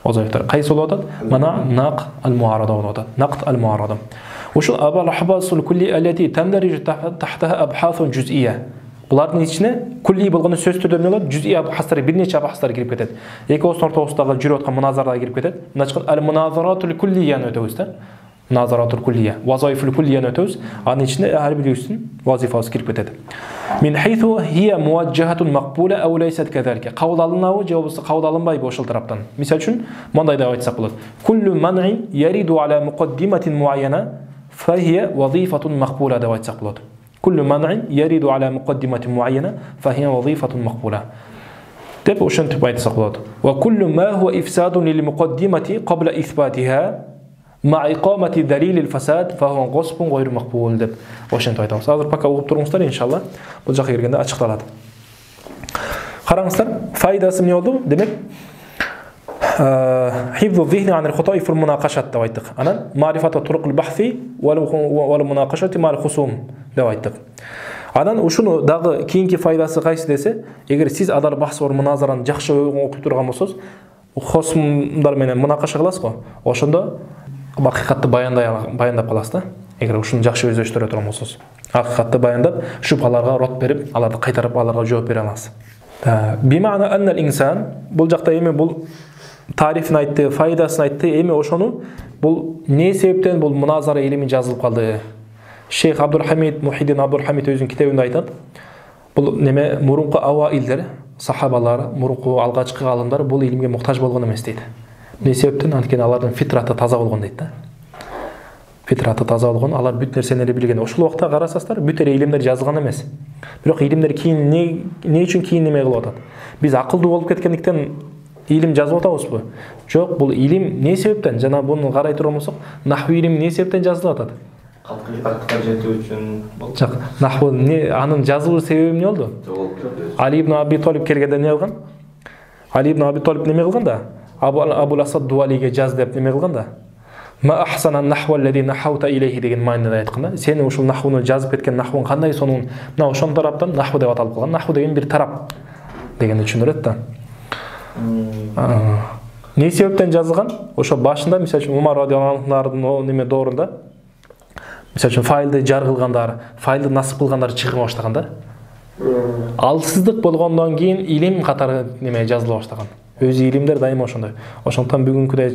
Вазифалар кайсы болуп атат? Мана нақ ал-муарада болуп атат. Нақд ал-муарада. Ошол абхасул кулли аллати тандарижу тахтаха абхасун жүз'ия. Булардын ичине кулли болгону сөз түрдө эмне болот? Жүз'i абхастар, бир нече абхастар кирип кетет. Экөөсүнүн ортосундагы жүрүп аткан муназарада кирип кетет. Мына чыккан ал-муназаратул куллияны өтөбүз да. Назаратул куллия, вазифул куллияны өтөбүз. Анын ичинде ар бирүүсүнүн вазифасы кирип кетет. Мин хайсу хия муажжахатун мақбула ау лайсат казалика. Кабыл алынабы же болбосо кабыл алынбайбы ошол тараптан. Мисал үчүн мындай деп айтсак болот. Куллу ман'ин яриду ала муқаддиматин муайяна фа хия вазифатун мақбула деп айтсак болот. Куллу ман'ин яриду ала муқаддиматин муайяна фа хия вазифатун мақбула. Деп ошентип айтсак болот. Ва куллу ма хуа ифсадун лил муқаддимати qabla исбатиха ма иқамати далилил фасад фа хуа ғосбун гойру мақбул деп ошентип айтабыз. Азыр пока угуп туруңуздар, иншалла бул жакка келгенде ачыкталат. Караңыздар, файдасы эмне болду? Демек хифзу зихни анил хутаи фил мунакашат деп айттык. Анан ма'рифату турукул бахси вал мунакашати мал хусум деп айттык. Анан ушуну дагы кийинки файдасы кайсы десе, эгер сиз адар бахс бар муназараны жакшы окуй турган болсоңуз, хосмдар менен мунакаша кыласыз го, ошондо акыйкатты баяндап каласыз да. Эгер ушуну жакшы өздөштүрө турган болсоңуз, акыйкатты баяндап, шубхаларга рот берип, аларды кайтарып, аларга жооп бере аласыз. Бимана аннал инсан, бул жакта эми бул тарифин айтты, файдасын айтты, эми ошону бул не себептен бул муназара илими жазылып калды? Шейх Абдулхамид Мухиддин Абдулхамид өзүнүн китебинде айтат. Бул неме мурунку аваилдер, сахабалар, мурунку алгачкы алымдар бул илимге муктаж болгон эмес дейт. Не себептен? Анткени алардын фитраты таза болгон дейт да. Фитраты таза болгон, алар бүт нерсени билген. Ошол убакта карасаңыздар, бүт эле илимдер жазылган эмес. Бирок илимдер кийин не үчүн кийин неме кылып атат? Биз акылдуу болуп кеткендиктен илим жазып атабызбы? Жок, бул илим не себептен? Жана буну карай турган болсок, наху илим не себептен жазылып атат? Калкыга жетүү үчүн. Жок, наху анын жазылуу себеби эмне болду? Али ибн Аби Толиб келгенде эмне кылган? Али ибн Аби Толиб неме кылган да? Абул Асад Дуалиге жаз деп неме кылган да? Ма ахсана нахва аллади нахаута илейхи деген мааниде айткан да. Сени ушул нахвуну жазып кеткен нахвун кандай сонун мына ошон тараптан наху деп аталып калган. Наху деген бир тарап дегенди түшүндүрөт да. Не себептен жазылган? Ошо башында мисалы үчүн Умар радиаллаху анхунун неме доорунда мисалы үчүн файлды жар кылгандар, файлды насып кылгандар чыга баштаган да. Алсыздык болгондон кийин илим катары неме жазыла баштаган. Өзү илимдер дайыма ошондой. Ошондон бүгүнкүдөй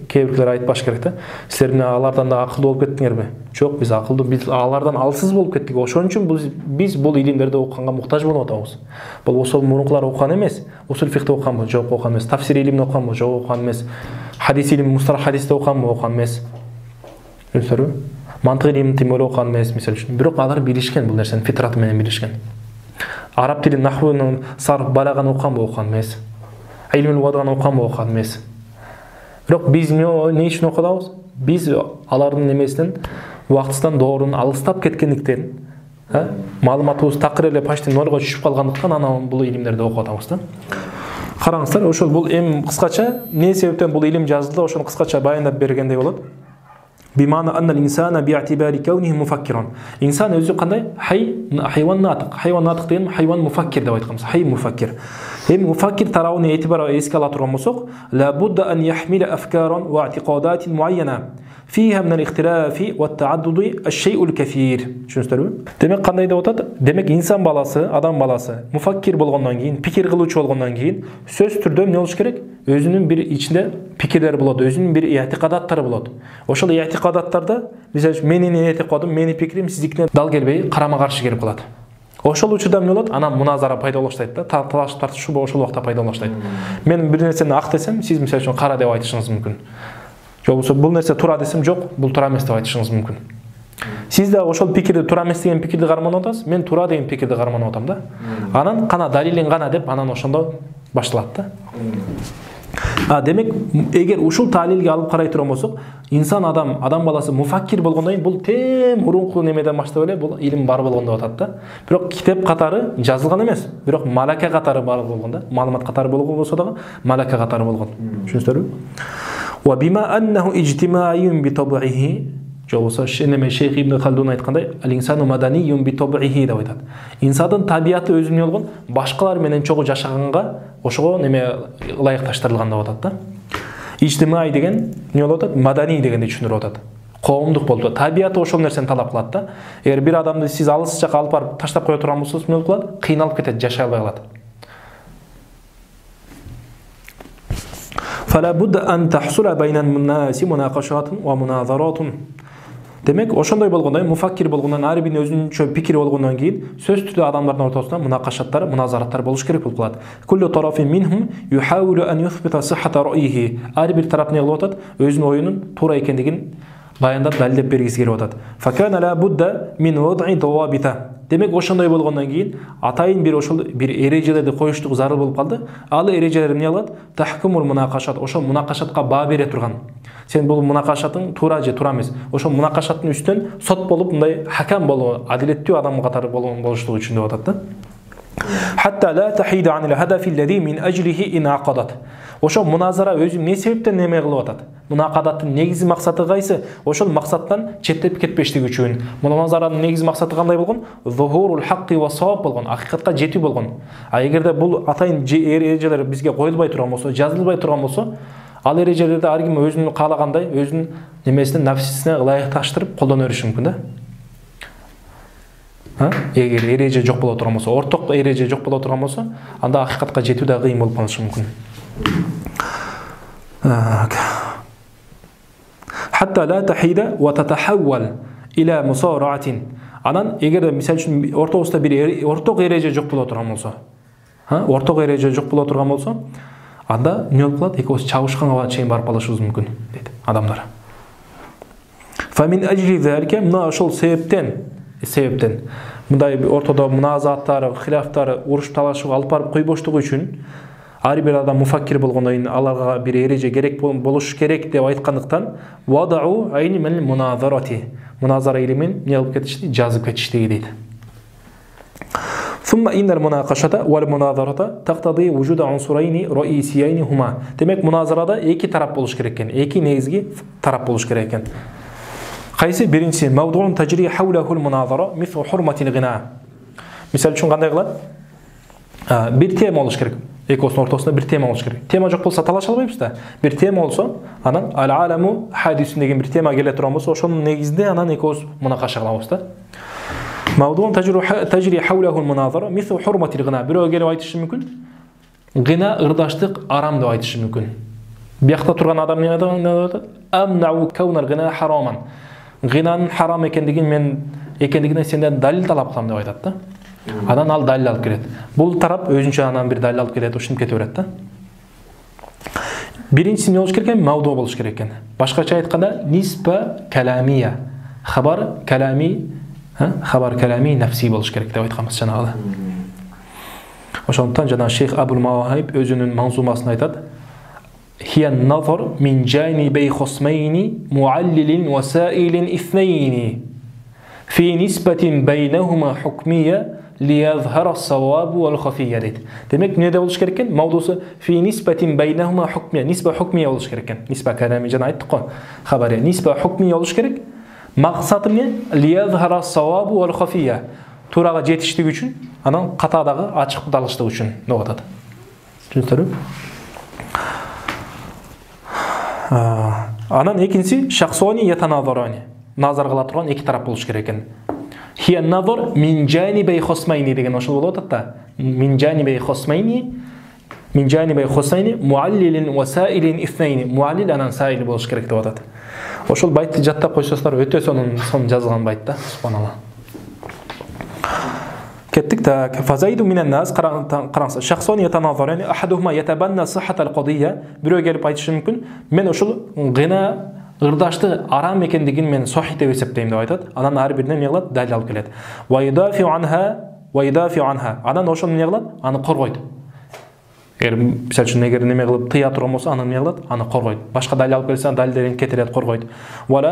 кээ бирлер айтпаш керек да. Силер эмне алардан да акылдуу болуп кеттиңерби? Жок, биз акылдуу, биз алардан алсыз болуп кеттик. Ошон үчүн биз бул илимдерди окуганга муктаж болуп атабыз. Бул ошол мурункулар окуган эмес. Усул фикхте окуганбы? Жок, окуган эмес. Тафсир илимин окуганбы? Жок, окуган эмес. Хадис илими, мусталах хадисте окуганбы? Окуган эмес. Түшүндүрбү? Мантык илимин тимөл окуган эмес, мисалы үчүн. Бирок алар билишкен бул нерсени, фитраты менен билишкен. Араб тилин, нахвунун, сарф, балаганы окуганбы? Окуган эмес. Илмил вадганы окуганбы? Окуган эмес. Бирок биз не үчүн окудабыз? Биз алардын немесинен убактысынан доорун алыстап кеткендиктен, маалыматыбыз такыр эле почти нолго түшүп калгандыктан анан бул илимдерди окуп атабыз да. Караңыздар, ошол бул эми кыскача не себептен бул илим жазылды, ошону кыскача баяндап бергендей болот. Бимана аннал инсана би'тибари каунихи муфаккиран. Инсан өзү кандай? Хайван натык. Хайван натык деген хайван муфаккир деп айтканбыз. Хай муфаккир. Эми муфаккир тарабын этибар эске ала турган болсок, ла будда ан яхмила афкаран ва i'tiqadatин муайяна фиха мин al-ихтилафи ва at-ta'addudi ash-shay'ul kathir. Түшүнүңүздөрбү? Демек кандай деп атат? Демек инсан баласы, адам баласы муфаккир болгондон кийин, пикир кылуучу болгондон кийин сөз түрдө эмне болуш керек? Өзүнүн бир ичинде пикирлер болот, өзүнүн бир i'tiqadattары болот. Ошол i'tiqadattарда мисалы менин i'tiqadым, менин пикирим сиздикине дал келбей, карама-каршы келип калат. Ошол учурда эмне болот? Анан муназара пайда болуп баштайт да. Талаш тартышуу ошол убакта пайда болуп баштайт. Мен бир нерсени ак десем, сиз мисалы үчүн кара деп айтышыңыз мүмкүн. Же болбосо бул нерсе туура десем, жок, бул туура эмес деп айтышыңыз мүмкүн. Сиз да ошол пикирди туура эмес деген пикирди карманып атасыз, мен туура деген пикирди карманып атам да. Анан кана далилиң кана деп анан ошондо башталат да. Демек, эгер ушул талилге алып карай турган болсок, инсан адам баласы муфаккир болгондон кийин бул тем мурунку немеден баштап эле бул илим бар болгон деп атат да. Бирок китеп катары жазылган эмес, бирок малака катары бар болгон да. Маалымат катары болгон болсо дагы малака катары болгон. Түшүнүңүздөрбү? Ва бима аннаху ижтимаиюн би табиhi. Жолбосо Шейх Ибн Халдун айткандай, ал-инсану маданиюн би табиhi деп айтат. Инсандын табияты өзүнө болгон башкалар менен чогуу жашаганга ошого неме ылайыкташтырылган деп атат да. Ижтимаи деген эмне болуп атат? Мадани дегенди түшүндүрүп атат. Коомдук болуп атат. Табияты ошол нерсени талап кылат да. Эгер бир адамды сиз алыс жака алып барып таштап кое турган болсоңуз эмне болуп калат? Кыйналып кетет, жашай албай калат. Фала будда ан тахсула байнан муннаси мунакашатун ва муназаратун. Демек, ошондой болгондон, муфаккир болгондон, ар биринин өзүнчө пикири болгондон кийин сөз түрдө адамдардын ортосунда мунакашаттар, муназараттар болуш керек болуп калат. Куллу тарафин минхум юхавилу ан юthbita sihhata ra'yihi. Ар бир тарап эмне кылып атат? Өзүнүн оюнун туура экендигин баяндап, далилдеп бергиси келип атат. Факана ла будда мин вад'i дawabita. Демек, ошондой болгондон кийин атайын бир ошол бир эрежелерди коюштук зарыл болуп калды. Ал эрежелер эмне кылат? Тахкумул мунакашат. Ошол мунакашатка баа бере турган. Сен бул мунакашаттын туура же туура эмес. Ошол мунакашаттын үстүнөн сот болуп, мындай хакам болуу, адилеттүү адам катары болуштугу үчүн деп атат да. Хатта ла тахида анил хадафи аллади мин ажлихи инaqadat. Ошол муназара өзү эмне себептен неме кылып атат? мунақадаттын негизи максаты кайсы? Ошол максаттан четтеп кетпештик үчүн. Муназаранын негизи максаты кандай болгон? Зухурул хаққи ва саваб болгон, акыйкатка жетүү болгон. А эгерде бул атайын эрежелер бизге коюлбай турган болсо, жазылбай турган болсо, ал эрежелерди ар ким өзүнүн каалагандай, өзүнүн немесине, нафсисине ылайыкташтырып колдоно бериши мүмкүн да. Эгер эреже жок боло турган болсо, орток эреже жок боло турган болсо, анда акыйкатка жетүү да кыйын болуп калышы мүмкүн. Hatta la tahida wa tatahawwal ila musara'atin. Анан эгер мисал үчүн ортобузда бир орток эреже жок боло турган болсо, орток эреже жок боло турган болсо, анда эмне болуп калат? Экөөбүз чабышканга чейин барып калышыбыз мүмкүн, дейт адамдар. Фамин ажли залика, мына ошол себептен мындай ортодо муназааттар, хилафтар, уруш талашуу алып барып койбоштугу үчүн ар бир адам муфаккир болгондон кийин аларга бир эреже керек болуш керек деп айткандыктан вадау айни мин муназарати, муназара илимин эмне кылып кетишти? Жазып кетишти дейт. ثم إن المناقشة والمناظرة تقتضي وجود عنصرين رئيسيين هما. Демек муназарада эки тарап болуш керек экен, эки негизги тарап болуш керек экен. Кайсы? Биринчиси мавдуун тажри хаулахул муназара мисл хурматил гина. Мисал үчүн кандай кылат? Бир тема болуш керек. Экөөсүнүн ортосунда бир тема болуш керек. Тема жок болсо талаша албайбыз да. Бир тема болсо, анан ал-аламу хадисун деген бир тема келе турган болсо, ошонун негизинде анан экөөбүз мунакаша кылабыз да. Мавдуун тажри хаулахул муназара мисл хурматил гина. Бирөө келип айтышы мүмкүн. Гина ырдаштык арам деп айтышы мүмкүн. Биякта турган адам эмне айтат? Амнау каунал гина хараман. Гинанын харам экендигине сенден далил талап кылам деп айтат да. Анан ал далил алып келет. Бул тарап өзүнчө анан бир далил алып келет, ушинтип кете берет да. Биринчиси эмне болуш керек экен? Мавду болуш керек экен. Башкача айтканда нисба каламия. Хабар калами нафси болуш керек деп айтканбыз жанагыда. Ошондуктан жана Шейх Абул Мавахиб өзүнүн маңзумасында айтат: "Хия назар мин джанибей хусмайни муаллилин ва саилин ithnayn fi nisbatin baynahuma hukmiyya liyazhara as-sawab wal khafiyya." дейт. Демек эмне болуш керек экен? Мавдусу fi nisbatin baynahuma hukmiyya, нисба hukmiyya болуш керек экен. Нисба калами жана айттык го. Хабари нисба hukmiyya болуш керек. Максаты эмне? Лиязхара ас-савабу вал хафия. Турага жетиштик үчүн, анан катадагы ачыкталыштык үчүн деп атат. Түшүндүрү? Анан экинчиси шахсони ятаназарани. Назар кыла турган эки тарап болуш керек экен. Хия назар мин джанибей хусмайни деген ошол болуп атат да. Мин джанибей хусмайни муаллилин ва саилин ithnayn. Муаллил анан саил болуш керек деп атат. Ошол байтты жаттап койсоңуздар өтө сонун жазылган байт да, субханалла. Кеттик да. Фазайду минан нас, караңыз. Шахсон ятаназарани ахадухума ятабанна сиххатал qadiyya. Бирөө келип айтышы мүмкүн. Мен ошол гына ырдашты арам экендигин мен сохих деп эсептейм деп айтат. Анан ар бирине эмне кылат? Далил алып келет. Ва юдафиу анха. Анан ошол эмне кылат? Аны коргойт. Эгер мисал үчүн неме кылып тыя турган болсо, аны эмне кылат? Аны коргойт. Башка далил алып келсе, далилдерин кетирет, коргойт. Wal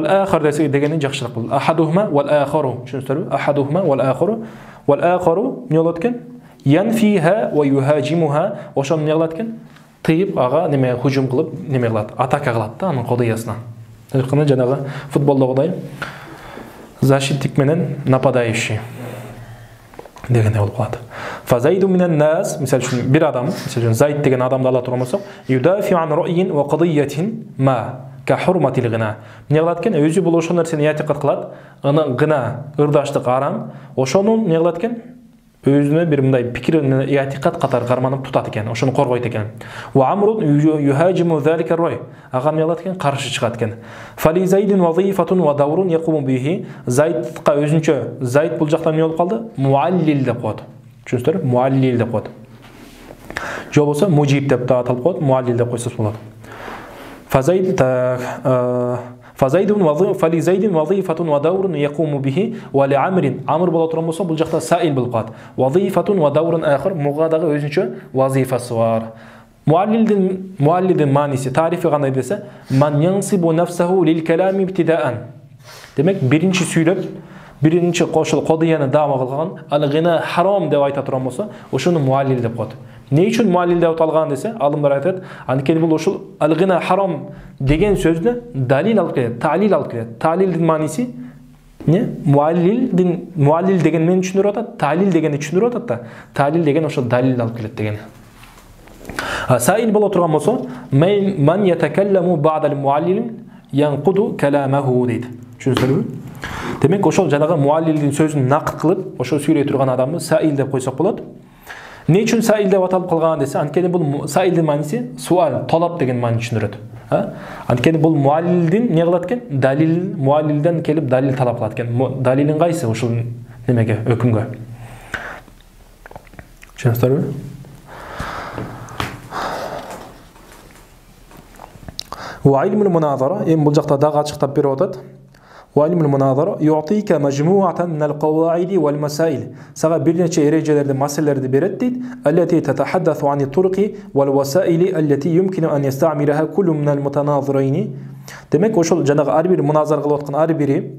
akhar дегенин жакшыраак кыл. Ахадухума wal akharu. Түшүнүңүздөрбү? Ахадухума wal akharu. Wal akharu эмне болот экен? Yanfiha wa yuhajimuha. Ошол эмне кылат экен? Тыйып ага неме хужум кылып, неме кылат? Атака кылат да анын кодыясына. Айтканда жанагы футболдогудай защитник менен нападающий дегендей болуп калат. Фазайду минан нас, мисал үчүн бир адам, мисал үчүн Зайд деген адамды ала турган болсок, юдафи ан ра'йин ва qadiyyatin ма ка хурматил гына. Эмне кылат экен? Өзү бул ошол нерсени ятикат кылат. Аны гына ырдаштык арам. Ошонун эмне кылат экен? Өзүнө бир мындай пикирин ятикат катары карманып тутат экен. Ошону коргойт экен. Ва амрун юхажиму залика рой. Ага эмне кылат экен? Каршы чыгат экен. Фали Зайдин вазифатун ва даврун якуму бихи. Зайдка өзүнчө Зайд бул жакта эмне болуп калды? Муаллил деп коет. Түшүнүңүздөрбү? Муаллил деп коет. Же болсо мужиб деп да аталып коет, муаллил деп койсоз болот. Фали Зайдин вазифатун ва даврун якуму бихи ва ли Амрин. Амр боло турган болсо, бул жакта саил болуп калат. Вазифатун ва даврун ахир, муга дагы өзүнчө вазифасы бар. Муаллилдин мааниси, тарифи кандай десе, ман янсибу нафсаху лил калами ibtida'an. Демек, биринчи сүйлөп, биринчи кошул кодыяны дава кылган, ал гына харам деп айта турган болсо, ошону муаллил деп коет. Не үчүн муаллил деп аталган десе, алымдар айтат, анткени бул ошол алгына харам деген сөздү далил алып келет, талил алып келет. Талилдин мааниси не? Муаллил деген мен түшүндүрүп атат, талил дегенди түшүндүрүп атат да. Талил деген ошол далил алып келет деген. Саил боло турган болсо, ман ятакалламу ба'дал муаллил янқуду каламаху дейт. Түшүнүсүңөрбү? Демек ошол жанагы муаллилдин сөзүн накыт кылып, ошол сүйлөй турган адамды саил деп койсок болот. Не үчүн саил деп аталып калган десе, анткени бул саилдин мааниси суал, талап деген маани түшүндүрөт. Анткени бул муаллилдин не кылат экен? Далил, муаллилден келип далил талап кылат экен. Далилин кайсы ушул немеге, өкүмгө? Түшүнүсүңөрбү? Ва илмул муназара, бул жакта дагы ачыктап берип атат. وعلم المناظرة يعطيك مجموعة من القواعد والمسائل. ساغا бир нече эрежелерди, маселелерди берет дейт. التي تتحدث عن الطرق والوسائل التي يمكن أن يستعملها كل من المتناظرين. Демек ошол жанагы ар бир муназара кылып аткан ар бири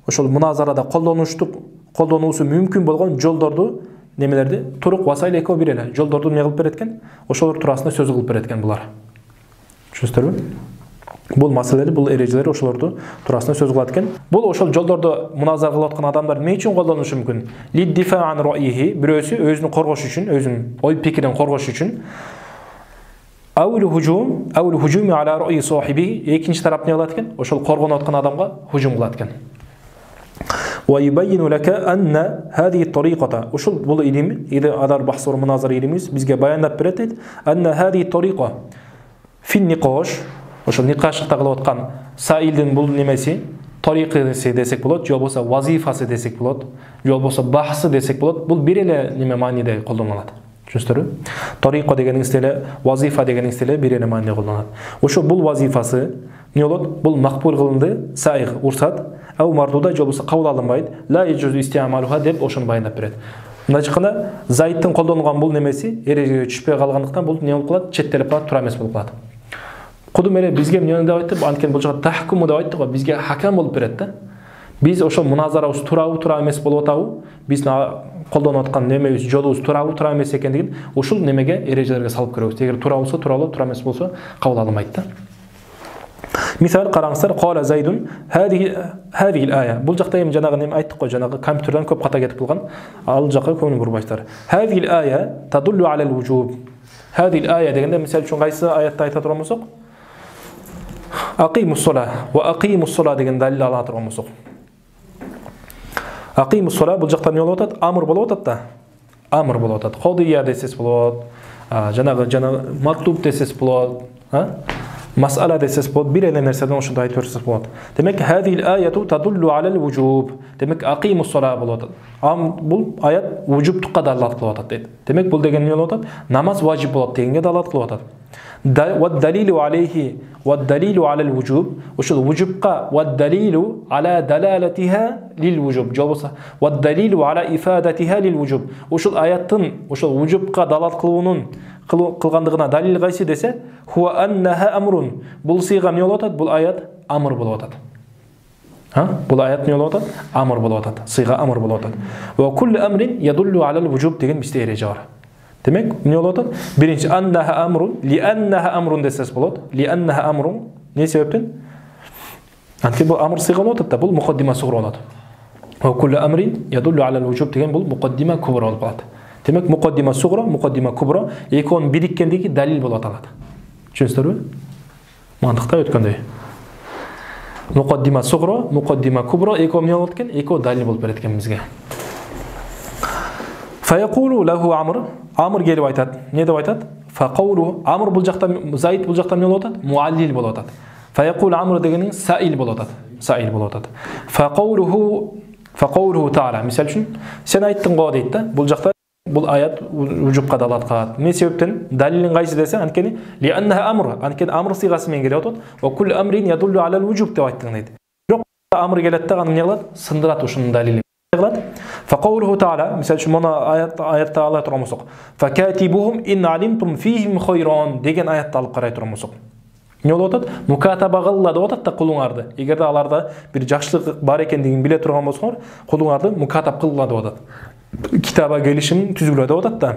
ошол муназарада колдонуусу мүмкүн болгон жолдорду, немелерди, турук васаил экөө бир эле. Жолдорду эмне кылып берет экен? Ошолор туурасында сөз кылып берет экен булар. Түшүнүстүрбү? Бул маселелер, бул эрежелер ошолорду туурасында сөз кылат экен. Бул ошол жолдорду муназара кылып аткан адамдар эмне үчүн колдонушу мүмкүн? Лиддифа ан раъйихи, бирөөсү өзүн коргош үчүн, өзүнүн ой пикирин коргош үчүн. Аулу хужуми ала раъйи сахиби, экинчи тарап эмне кылат экен? Ошол коргонуп аткан адамга хужум кылат экен. Ва юбайину лака анна хадиhi الطريقة, ошол бул илим, адар бахс ва муназара илимибиз бизге баяндап берет дейт. Анна хадиhi الطريقة фи никош, ошол никашыкта кылып аткан саилдин бул немеси, тарикасы десек болот, же болбосо вазифасы десек болот, же болбосо бахсы десек болот. Бул бир эле неме мааниде колдонулат. Түшүнүстүрбү? Тарика дегениңиз эле, вазифа дегениңиз эле бир эле мааниде колдонулат. Ошо бул вазифасы эмне болот? Бул макбул кылынды, саих, урсат, ау мардуда, же болбосо кабыл алынбайт. Ла яджузу истиамалуха деп ошону баяндап берет. Мындайча айтканда, Зайдтын колдонулган бул немеси эрежеге түшпөй калгандыктан бул эмне болуп калат? Четтелип калат, туура эмес болуп калат. Кудум эле бизге эмне деп айтты? Анткени бул жака тахкуму деп айтты го, бизге хакам болуп берет да. Биз ошол муназарабыз туурабы, туура эмес болуп атабы? Биздин колдонуп аткан немебиз, жолубуз туурабы, туура эмес экендигин ушул немеге, эрежелерге салып көрөбүз. Эгер туура болсо туура болот, туура эмес болсо кабыл алынбайт да. Мисал караңыздар, кала Зайдун хадиhi al-aya. Бул жакта эми жанагы неме айттык го, жанагы компьютерден көп ката кетип калган. Ал жакка көңүл бурбайсыздар. Хадиhi al-aya тадуллу ala al-wujub. Хадиhi al-aya дегенде мисал үчүн кайсы аятта айта турган болсок, Акимус сола ва акимус сола деген далил ала турган болсок. Акимус сола бул жакта эмне болуп атат? Амр болуп атат да. Амр болуп атат. Кодия десес болот. Жанагы матлуб десес болот. Мас'ала десес болот. Бир эле нерседен ошондой айтып берсес болот. Демек хадиhi al-ayatu tadullu ala al-wujub. Демек акимус сола болуп атат. Бул аят вужубтукка далилат кылып атат дейт. Демек бул деген эмне болуп атат? Намаз важип болот дегенге далилат кылып атат. والدليل عليه والدليل على الوجوب وشو وجوبقا والدليل على دلالتها للوجوب جوابسا والدليل على إفادتها للوجوب وشو آياتن وشو وجوبقا دلالت кылгандыгына далил кайсы десе هو أنها أمر бул сыйга эмне болуп атат? Бул аят амр болуп атат. Бул аят эмне болуп атат? Амр болуп атат. Сыйга амр болуп атат. Ва куллу амрин ядуллу ala al-wujub деген бизде эреже бар. Демек, эмне болуп атат? Биринчи аннаха амрун, ли аннаха амрун десес болот. Ли аннаха амрун не себептен? Анткени бул амр сыйга болуп атат да, бул мукаддима сугра болот. Ва куллу амрин ядуллу ala al-wujub деген бул мукаддима кубра болуп калат. Демек, мукаддима сугра, мукаддима кубра экөөнүн бириккендиги далил болуп аталат. Түшүнүсүзбү? Мантыкта өткөндөй. Мукаддима сугра, мукаддима кубра экөө эмне болот экен? Экөө далил болуп берет экен бизге. Фаяқулу лаху амр, амр келип айтат. Не деп айтат? Фақаулу амр бул жакта, Зайд бул жакта эмне болуп атат? Муаллил болуп атат. Фаяқул амр дегенин саил болуп атат. Саил болуп атат. Фақаулуху таала. Мисал үчүн, сен айттың го дейт да. Бул жакта бул аят вужубка далат кылат. Не себептен? Далилин кайсы десе, анткени ли аннаха амр, анткени амр сыйгасы менен келип атат. Ва куллу амрин ядуллу ala al-wujub деп айттың дейт. Бирок амр келет да, аны эмне кылат? Сындырат ушунун далилин. فقوله تعالى مثال شمونا آيات تعالى ترمسق فكاتبوهم إن علمتم فيهم خيران деген аятты алып карай турмусук. Не болуп атат? Мукатаба кылла деп атат да кулуңарды. Эгерде аларда бир жакшылык бар экендигин биле турган болсоңор, кулуңарды мукатап кылла деп атат. Китаба келишим түзгүлө деп атат да.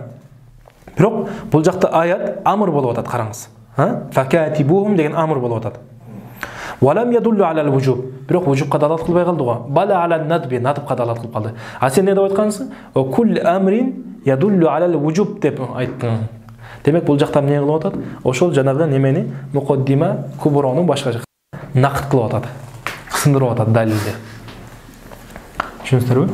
Бирок бул жакта аят амр болуп атат, караңыз. Факатибухум деген амр болуп атат. Валам ядуллу алал вужуб. Бирок вужубка далалат кылбай калды го. Бала алал надби, надбка далалат кылып калды. А сен не деп айткансың? Кул амрин ядуллу алал вужуб деп айттың. Демек бул жакта эмне кылып атат? Ошол жанагы немени муқаддима куброну башка жакка накыт кылып атат. Сындырып атат далилди. Түшүнүңүздөрбү?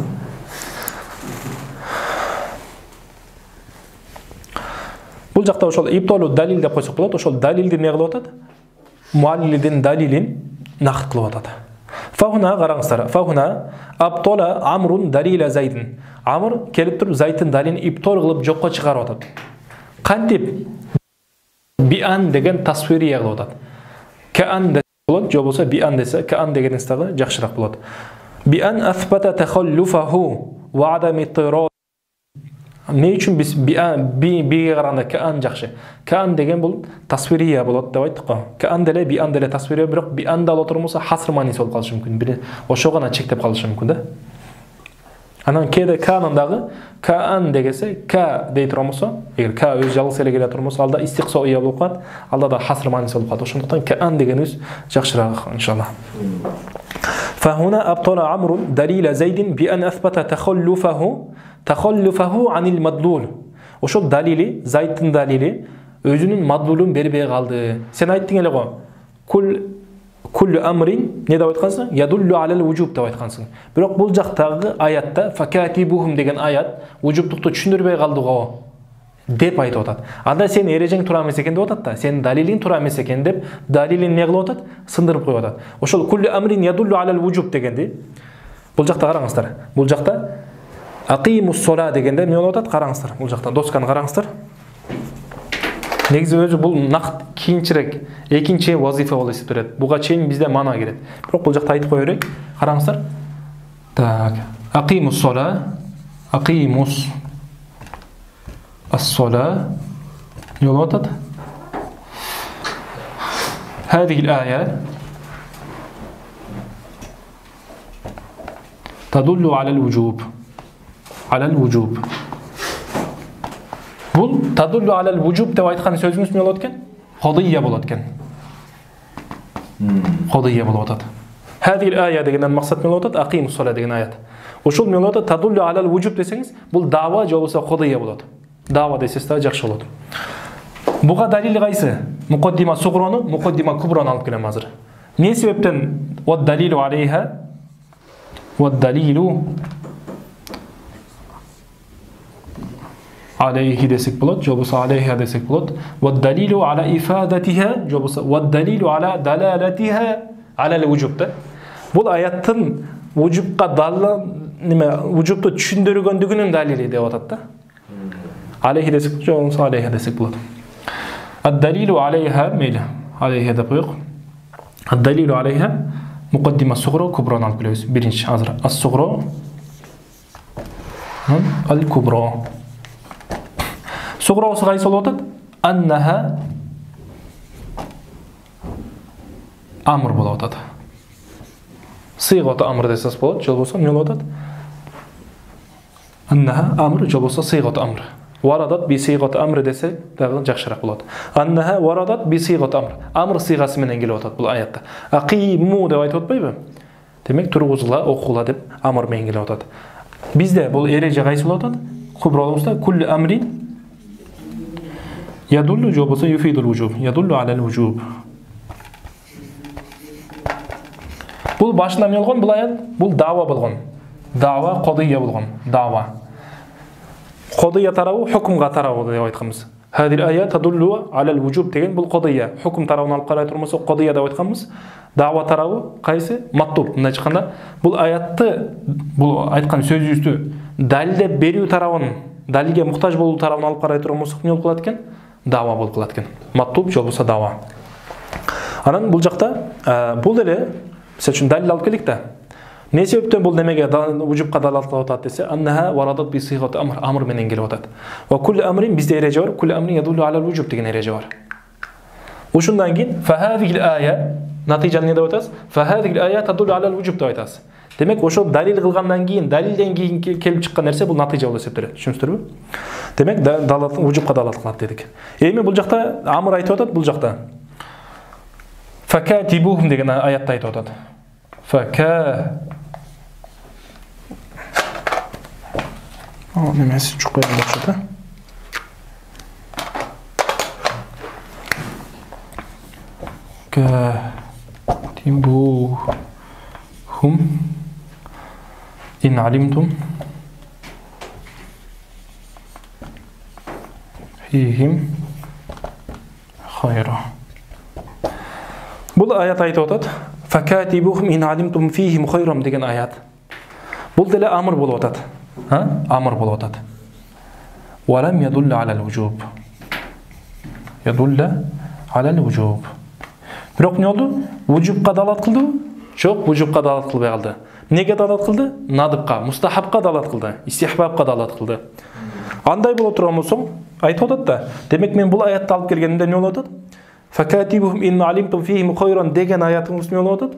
Бул жакта ошол иптолу далил деп койсок болот. Ошол далилди эмне кылып атат? Муаллилдин далилин накыт кылып атат. Фахуна караңыздар. Фахуна аптола амрун далила зайдин. Амр келип туруп зайдын далилин иптол кылып жокко чыгарып атат. Кантип? Биан деген тасвирия кылып атат. Каан десе болот, же болсо биан десе, каан дегениңиз дагы жакшыраак болот. Биан асбата тахаллуфаху ва адам иттирад. Не үчүн биз биге караганда каан жакшы? Каан деген бул тасвирия болот деп айттык го. Каан деле биан деле тасвирия, бирок биан да отурмаса хаср мааниси болуп калышы мүмкүн. Бир ошо гана чектеп калышы мүмкүн да. Анан кеде каанын дагы каан дегесе ка дей турмаса, эгер ка өз жалгыз эле келе турмаса, алда истиксо ия болуп калат, алда да хаср мааниси болуп калат. Ошондуктан каан дегенибиз жакшыраак иншалла. Фахуна аптала амрун далила зайдин би ан асбата тахаллуфаху анил мадлул. Ошол далили, зайдын далили өзүнүн мадлулун бербей калды. Сен айттың эле го. Куллу амрин не деп айткансың? Ядуллу алал вужуб деп айткансың. Бирок бул жактагы аятта факатибухум деген аят вужубтукту түшүндүрбөй калды го деп айтып атат. Анда сен эрежең туура эмес экен деп атат да. Сен далилиң туура эмес экен деп далилин не кылып атат? Сындырып коюп атат. Ошол куллу амрин ядуллу алал вужуб дегенди бул жакта караңыздар. Бул жакта акимус сола дегенде эмне болуп атат? Караңыздар. Бул жакта досканы караңыздар. Негизи өзү бул накыт кийинчерээк экинчи вазифа болуп эсептелет. Буга чейин бизде мана керет. Бирок бул жакта айтып кое берейик. Караңыздар. Так. Акимус сола, акимус as-sola ne болуп атат? هذه الآية تدل على الوجوب. على الوجوب. Бул тадуллу алал вужуб деп айткан сөзүңүз эмне болот экен? Кодия болот экен. Кодия болуп атат. Хадил ая дегенден максат эмне болуп атат? Акимус сола деген аят. Ошол эмне болуп атат? Тадуллу алал вужуб десеңиз, бул дава же болбосо кодия болот. Дава десеңиз да жакшы болот. Буга далили кайсы? Муқаддима сугрону, муқаддима куброну алып келем азыр. Не себептен ва далилу алейха ва далилу عليه десек болот, же болбосо алейха десек болот. والدليل على ифадатиха, же болбосо والدليل على دلالتها على الوجوب да. Бул аяттын вужубка далил вужубту түшүндүргөндүгүнүн далили деп атат да. Алейхи десек, же болбосо алейха десек болот. الدليل عليها мейли, алейха деп коёк. الدليل عليها مقدمة صغرى كبرى алып келебиз. Биринчи азыр as-сугра al-kubra. Сугроосу кайсы болуп атат? Аннаха амр болуп атат. Сыйгаты амр десеңиз болот, же болбосо эмне болуп атат? Аннаха амр, же болбосо сыйгаты амр. Варадат би сыйгаты амр десе дагы жакшыраак болот. Аннаха варадат би сыйгаты амр. Амр сыйгасы менен келип атат бул аятта. Акиму деп айтып атпайбы? Демек тургузула, окула деп амр менен келип атат. Бизде бул эреже кайсы болуп атат? Кубролубузда куллу амрин يدل же болбосо юфидул вужуб, يدل على الوجوب. Бул башында эмне болгон? Бул аят бул дава болгон. Дава кодия болгон. Дава. Кодия тарабы хукумга тарабы деп айтканбыз. Хадил аят тадуллу على الوجوب деген бул кодия. Хукум тарабын алып карай турмаса кодия деп айтканбыз. Дава тарабы кайсы? Маттуб. Мындай чыкканда бул аятты бул айткан сөзүбүздү далилдеп берүү тарабын, далилге муктаж болуу тарабын алып карай турмасак эмне болуп калат экен? Дава болуп калат экен. Маттуб же болбосо дава. Анан бул жакта бул эле мисалы үчүн далил алып келик да. Не себептен бул немеге вужубка далалат кылып атат десе, аннаха варадат би сыйгат амр, амр менен келип атат. Ва куллу амрин бизде эреже бар, куллу амрин ядуллу алал вужуб деген эреже бар. Ошондан кийин фа хазил ая натыйжаны не деп атасыз? Фа хазил ая тадуллу алал вужуб деп айтасыз. Демек, ошол далил кылгандан кийин, далилден кийин келип чыккан нерсе бул натыйжа болуп эсептелет. Түшүндүрбү? Демек, далалат вужубка далалат кылат дедик. Эми бул жакта амыр айтып атат, бул жакта. Факатибухум деген аятта айтып атат. Немеси чукпай болчу да. Катибухум ин алимтум фихим хайра. Бул аят айтып атат. Факатибухум ин алимтум фихим хайрам деген аят. Бул деле амр болуп атат. Амр болуп атат. Валам ядулла алал вужуб. Ядулла алал вужуб. Бирок не болду? Вужубка далат кылдыбы? Жок, вужубка далат кылбай калды. Неге далат кылды? Надыбка, мустахабка далат кылды, истихбабка далат кылды. Андай боло турган болсоң, айтып атат да. Демек мен бул аятты алып келгенимде не болуп атат? Факатибухум ин алимтум фихим хайран деген аятыңыз не болуп атат?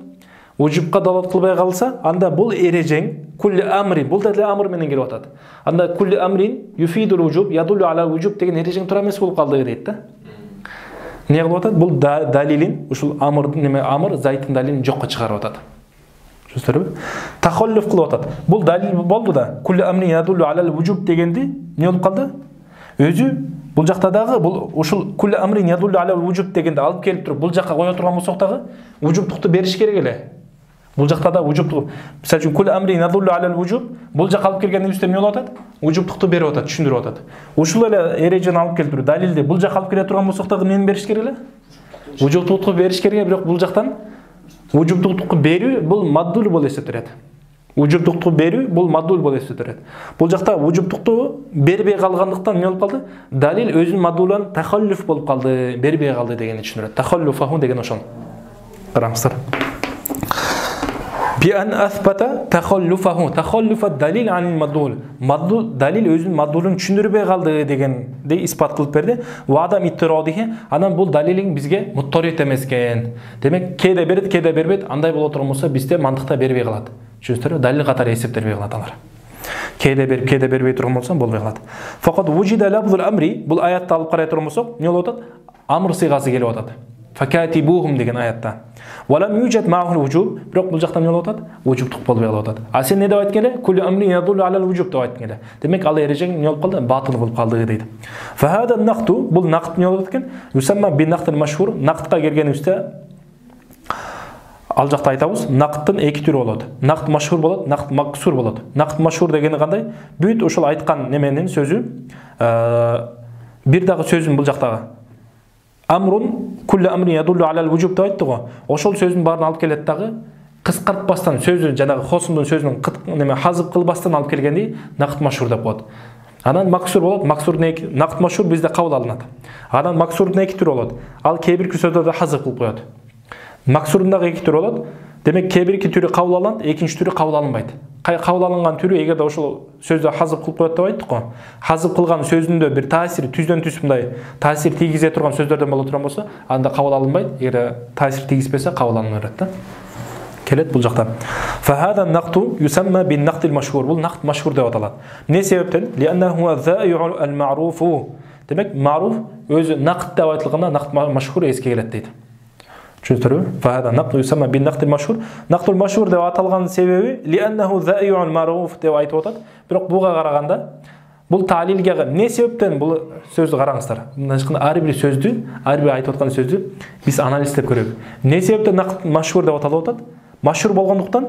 Вужубка далат кылбай калса, анда бул эрежең кулли амри, бул деле амр менен келип атат. Анда кулли амрин юфидул вужуб, ядуллу ала вужуб деген эрежең туура эмес болуп калды дейт да. Не кылып атат? Бул далилин, ушул амрдын амр зайтын далилин жокко чыгарып атат. Түшүндүрбү? Тахаллуф кылып атат. Бул далил болду да. Кулли амрин ядуллу ала вужуб дегенди не болуп калды? Өзү бул жакта дагы бул ушул кулли амрин ядуллу ала вужуб дегенди алып келип туруп бул жакка кое турган болсок дагы вужубтукту бериш керек эле. Бул жакта да вужубтук. Мисалы үчүн кулли амрин ядуллу ала вужуб бул жакка алып келгендибизде эмне болуп атат? Вужубтукту берип атат, түшүндүрүп атат. Ушул эле эрежени алып келтирип далилди бул жакка алып келе турган болсок дагы эмнени бериш керек эле? Вужубтукту бериш керек, бирок бул жактан вужубтукту берүү бул маддул болуп эсептелет. Вужубтукту берүү бул маддул болуп эсептелет. Бул жакта вужубтукту бербей калгандыктан эмне болуп калды? Далил өзүнүн маддулан тахаллуф болуп калды, бербей калды дегенди түшүндүрөт. Тахаллуфаху деген ошол. Караңыздар. Биан асбата тахаллуфаху. Тахаллуфа далил анил маддул. Маддул далил өзүнүн маддулун түшүндүрбөй калды дегенди испат кылып берди. Ва адам иттирадихи. Анан бул далилин бизге мутторит эмес экен. Демек, кээде берет, кээде бербейт. Андай боло турган болсо бизде мантыкта бербей калат. Түшүндүрбү? Далил катары эсептелбей калат алар. Кээде берип, кээде бербей турган болсо болбой калат. Факат вужида лафзул амри. Бул аятты алып карай турган болсок, эмне болуп атат? Амр сыйгасы келип атат. Факатибухум деген аятта. Валам юджат маахул вужуб, бирок бул жакта эмне болуп атат? Вужубтук болбой калып атат. А сен не деп айткан эле? Кулли амрин ядуллу алал вужуб деп айткан эле. Демек, ал эрежең эмне болуп калды? Батыл болуп калды дейт. Фахада накту, бул накт эмне болуп экен? Юсамма бин нактил машхур, нактка келгенибизде ал жакта айтабыз, накттын эки түрү болот. Накт машхур болот, накт максур болот. Накт машхур дегени кандай? Бүт ошол айткан неменин сөзү, бир дагы сөзүн бул жактагы амрун кулли амрин ядуллу алал вужуб деп айтты го. Ошол сөзүн баарын алып келет дагы кыскартпастан сөзүн жанагы хосундун сөзүнүн неме хазып кылбастан алып келгенди накт машхур деп коет. Анан максур болот. Накт машхур бизде кабыл алынат. Анан максурдун эки түрү болот. Ал кээ бирки сөздөрдө хазып кылып коет. Максурдун дагы эки түрү болот. Демек, кээ бирки түрү кабыл алынат, экинчи түрү кабыл алынбайт. Кабыл алынган түрү эгерде ошол сөздө хазып кылып коет деп айттык го. Хазып кылган сөзүндө бир таасир түздөн түз мындай таасир тийгизе турган сөздөрдөн боло турган болсо, анда кабыл алынбайт. Эгер таасир тийгизбесе кабыл алына берет да. Келет бул жакта. Фахада накту юсамма бин нактил машхур. Бул накт машхур деп аталат. Эмне себептен? Лианнаху азаи'у ал-ма'руфу. Демек, ма'руф өзү накт деп айтылганда накт машхур эске келет дейт. Түшүндүрбү? Фахада накту юсамма бин нактил машхур. Нактул машхур деп аталган себеби лианнаху заи'у ал-ма'руф деп айтып атат. Бирок буга караганда бул талилге эмне себептен бул сөздү караңыздар. Мындай ар бир сөздү, ар бир айтып аткан сөздү биз анализдеп көрөлүк. Эмне себептен накт машхур деп аталып атат? Машхур болгондуктан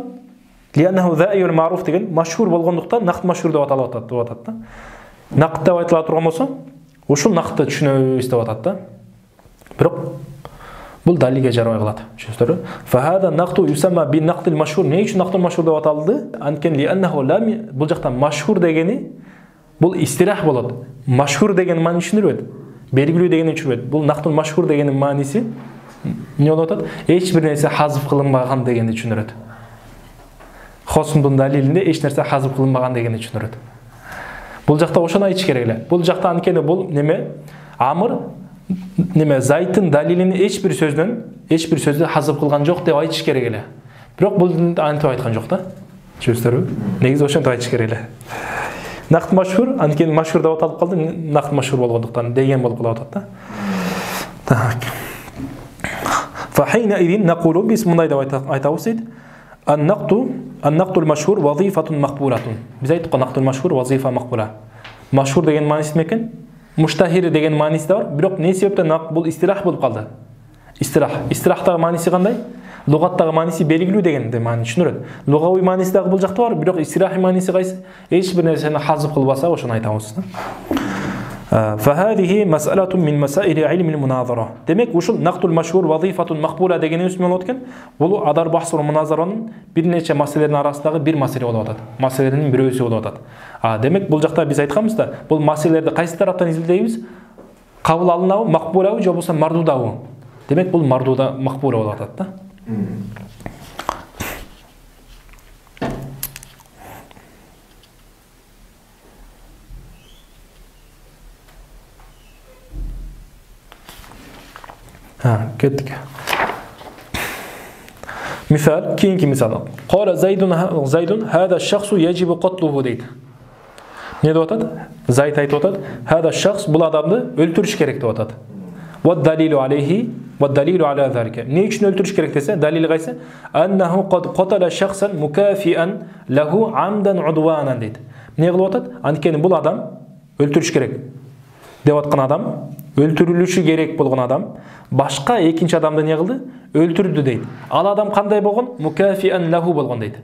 лианнаху заи'у ал-ма'руф деген машхур болгондуктан накт машхур деп аталып атат да. Накт деп айтыла турган болсо, ушул нактты түшүнөбүз деп атат да. Бирок бул далилге жарабай калат. Түшүнүңүздөрбү? Фахада накту юсамма бин нактил машхур. Эмне үчүн нактул машхур деп аталды? Анткени лианнаху лам бул жакта машхур дегени бул истирах болот. Машхур деген маани түшүндүрбөйт. Белгилүү дегени түшүнбөйт. Бул нактул машхур дегенин мааниси эмне болуп атат? Эч бир нерсе хазып кылынбаган дегенди түшүндүрөт. Хосундун далилинде эч нерсе хазып кылынбаган дегенди түшүндүрөт. Бул жакта ошону айтыш керек эле. Бул жакта анткени бул неме? Амр неме зайтын далилин эч бир сөздө хазып кылган жок деп айтыш керек эле. Бирок бул антип айткан жок да. Түшүнүңүздөрбү? Негизи ошентип айтыш керек эле. Нақд машһур, анткени машһур деп аталып калды, нақд машһур болгондуктан деген болуп калып атат да. Так. Фахина идин нақулу бис мындай деп айтабыз дейт. Ан-нақдул машһур вазифатун мақбулатун. Биз айттык, нақдул машһур вазифа мақбула. Машһур деген мааниси некен? Муштахир деген мааниси да бар, бирок не себептен бул истилах болуп калды? Истилахтагы мааниси кандай? Лугаттагы мааниси белгилүү деген маани түшүнүрөт. Лугавый мааниси дагы бул жакта бар, бирок истилахи мааниси кайсы? Эч бир нерсени хазып кылбаса, ошону айтабыз. فهذه مسألة من مسائل علم المناظرة. Демек, ушул нақдул машһур вазифатун мақбула дегенибиз менен болот экен. Бул адар бахс ва муназаранын бир нече маселелердин арасындагы бир маселе болуп атат. Маселенин бирөөсү болуп атат. Демек, бул жакта биз айтканбыз да, бул маселелерди кайсы тараптан изилдейбиз? Кабыл алынабы, мақбулабы, же болбосо мардудабы? Демек, бул мардуда мақбула болуп атат да. Kettik. Misal, keyingi misal. Qala Zaydun hada shakhsu yajibu qatluhu deydi. Ne deb atadi? Zayd aytib atadi, hada shakhs bul adamni o'ltirish kerak deb atadi. Va dalilu alayhi va dalilu ala zalika. Ne uchun o'ltirish kerak desa, dalili qaysi? Annahu qad qatala shakhsan mukafian lahu amdan udwanan deydi. Ne qilib atadi? Ankeni bul adam o'ltirish kerak deb atқан адам, өлтүрүлүшү керек болгон адам башка экинчи адамды не кылды? Өлтүрдү дейт. Ал адам кандай болгон? Мукафиан лаху болгон дейт.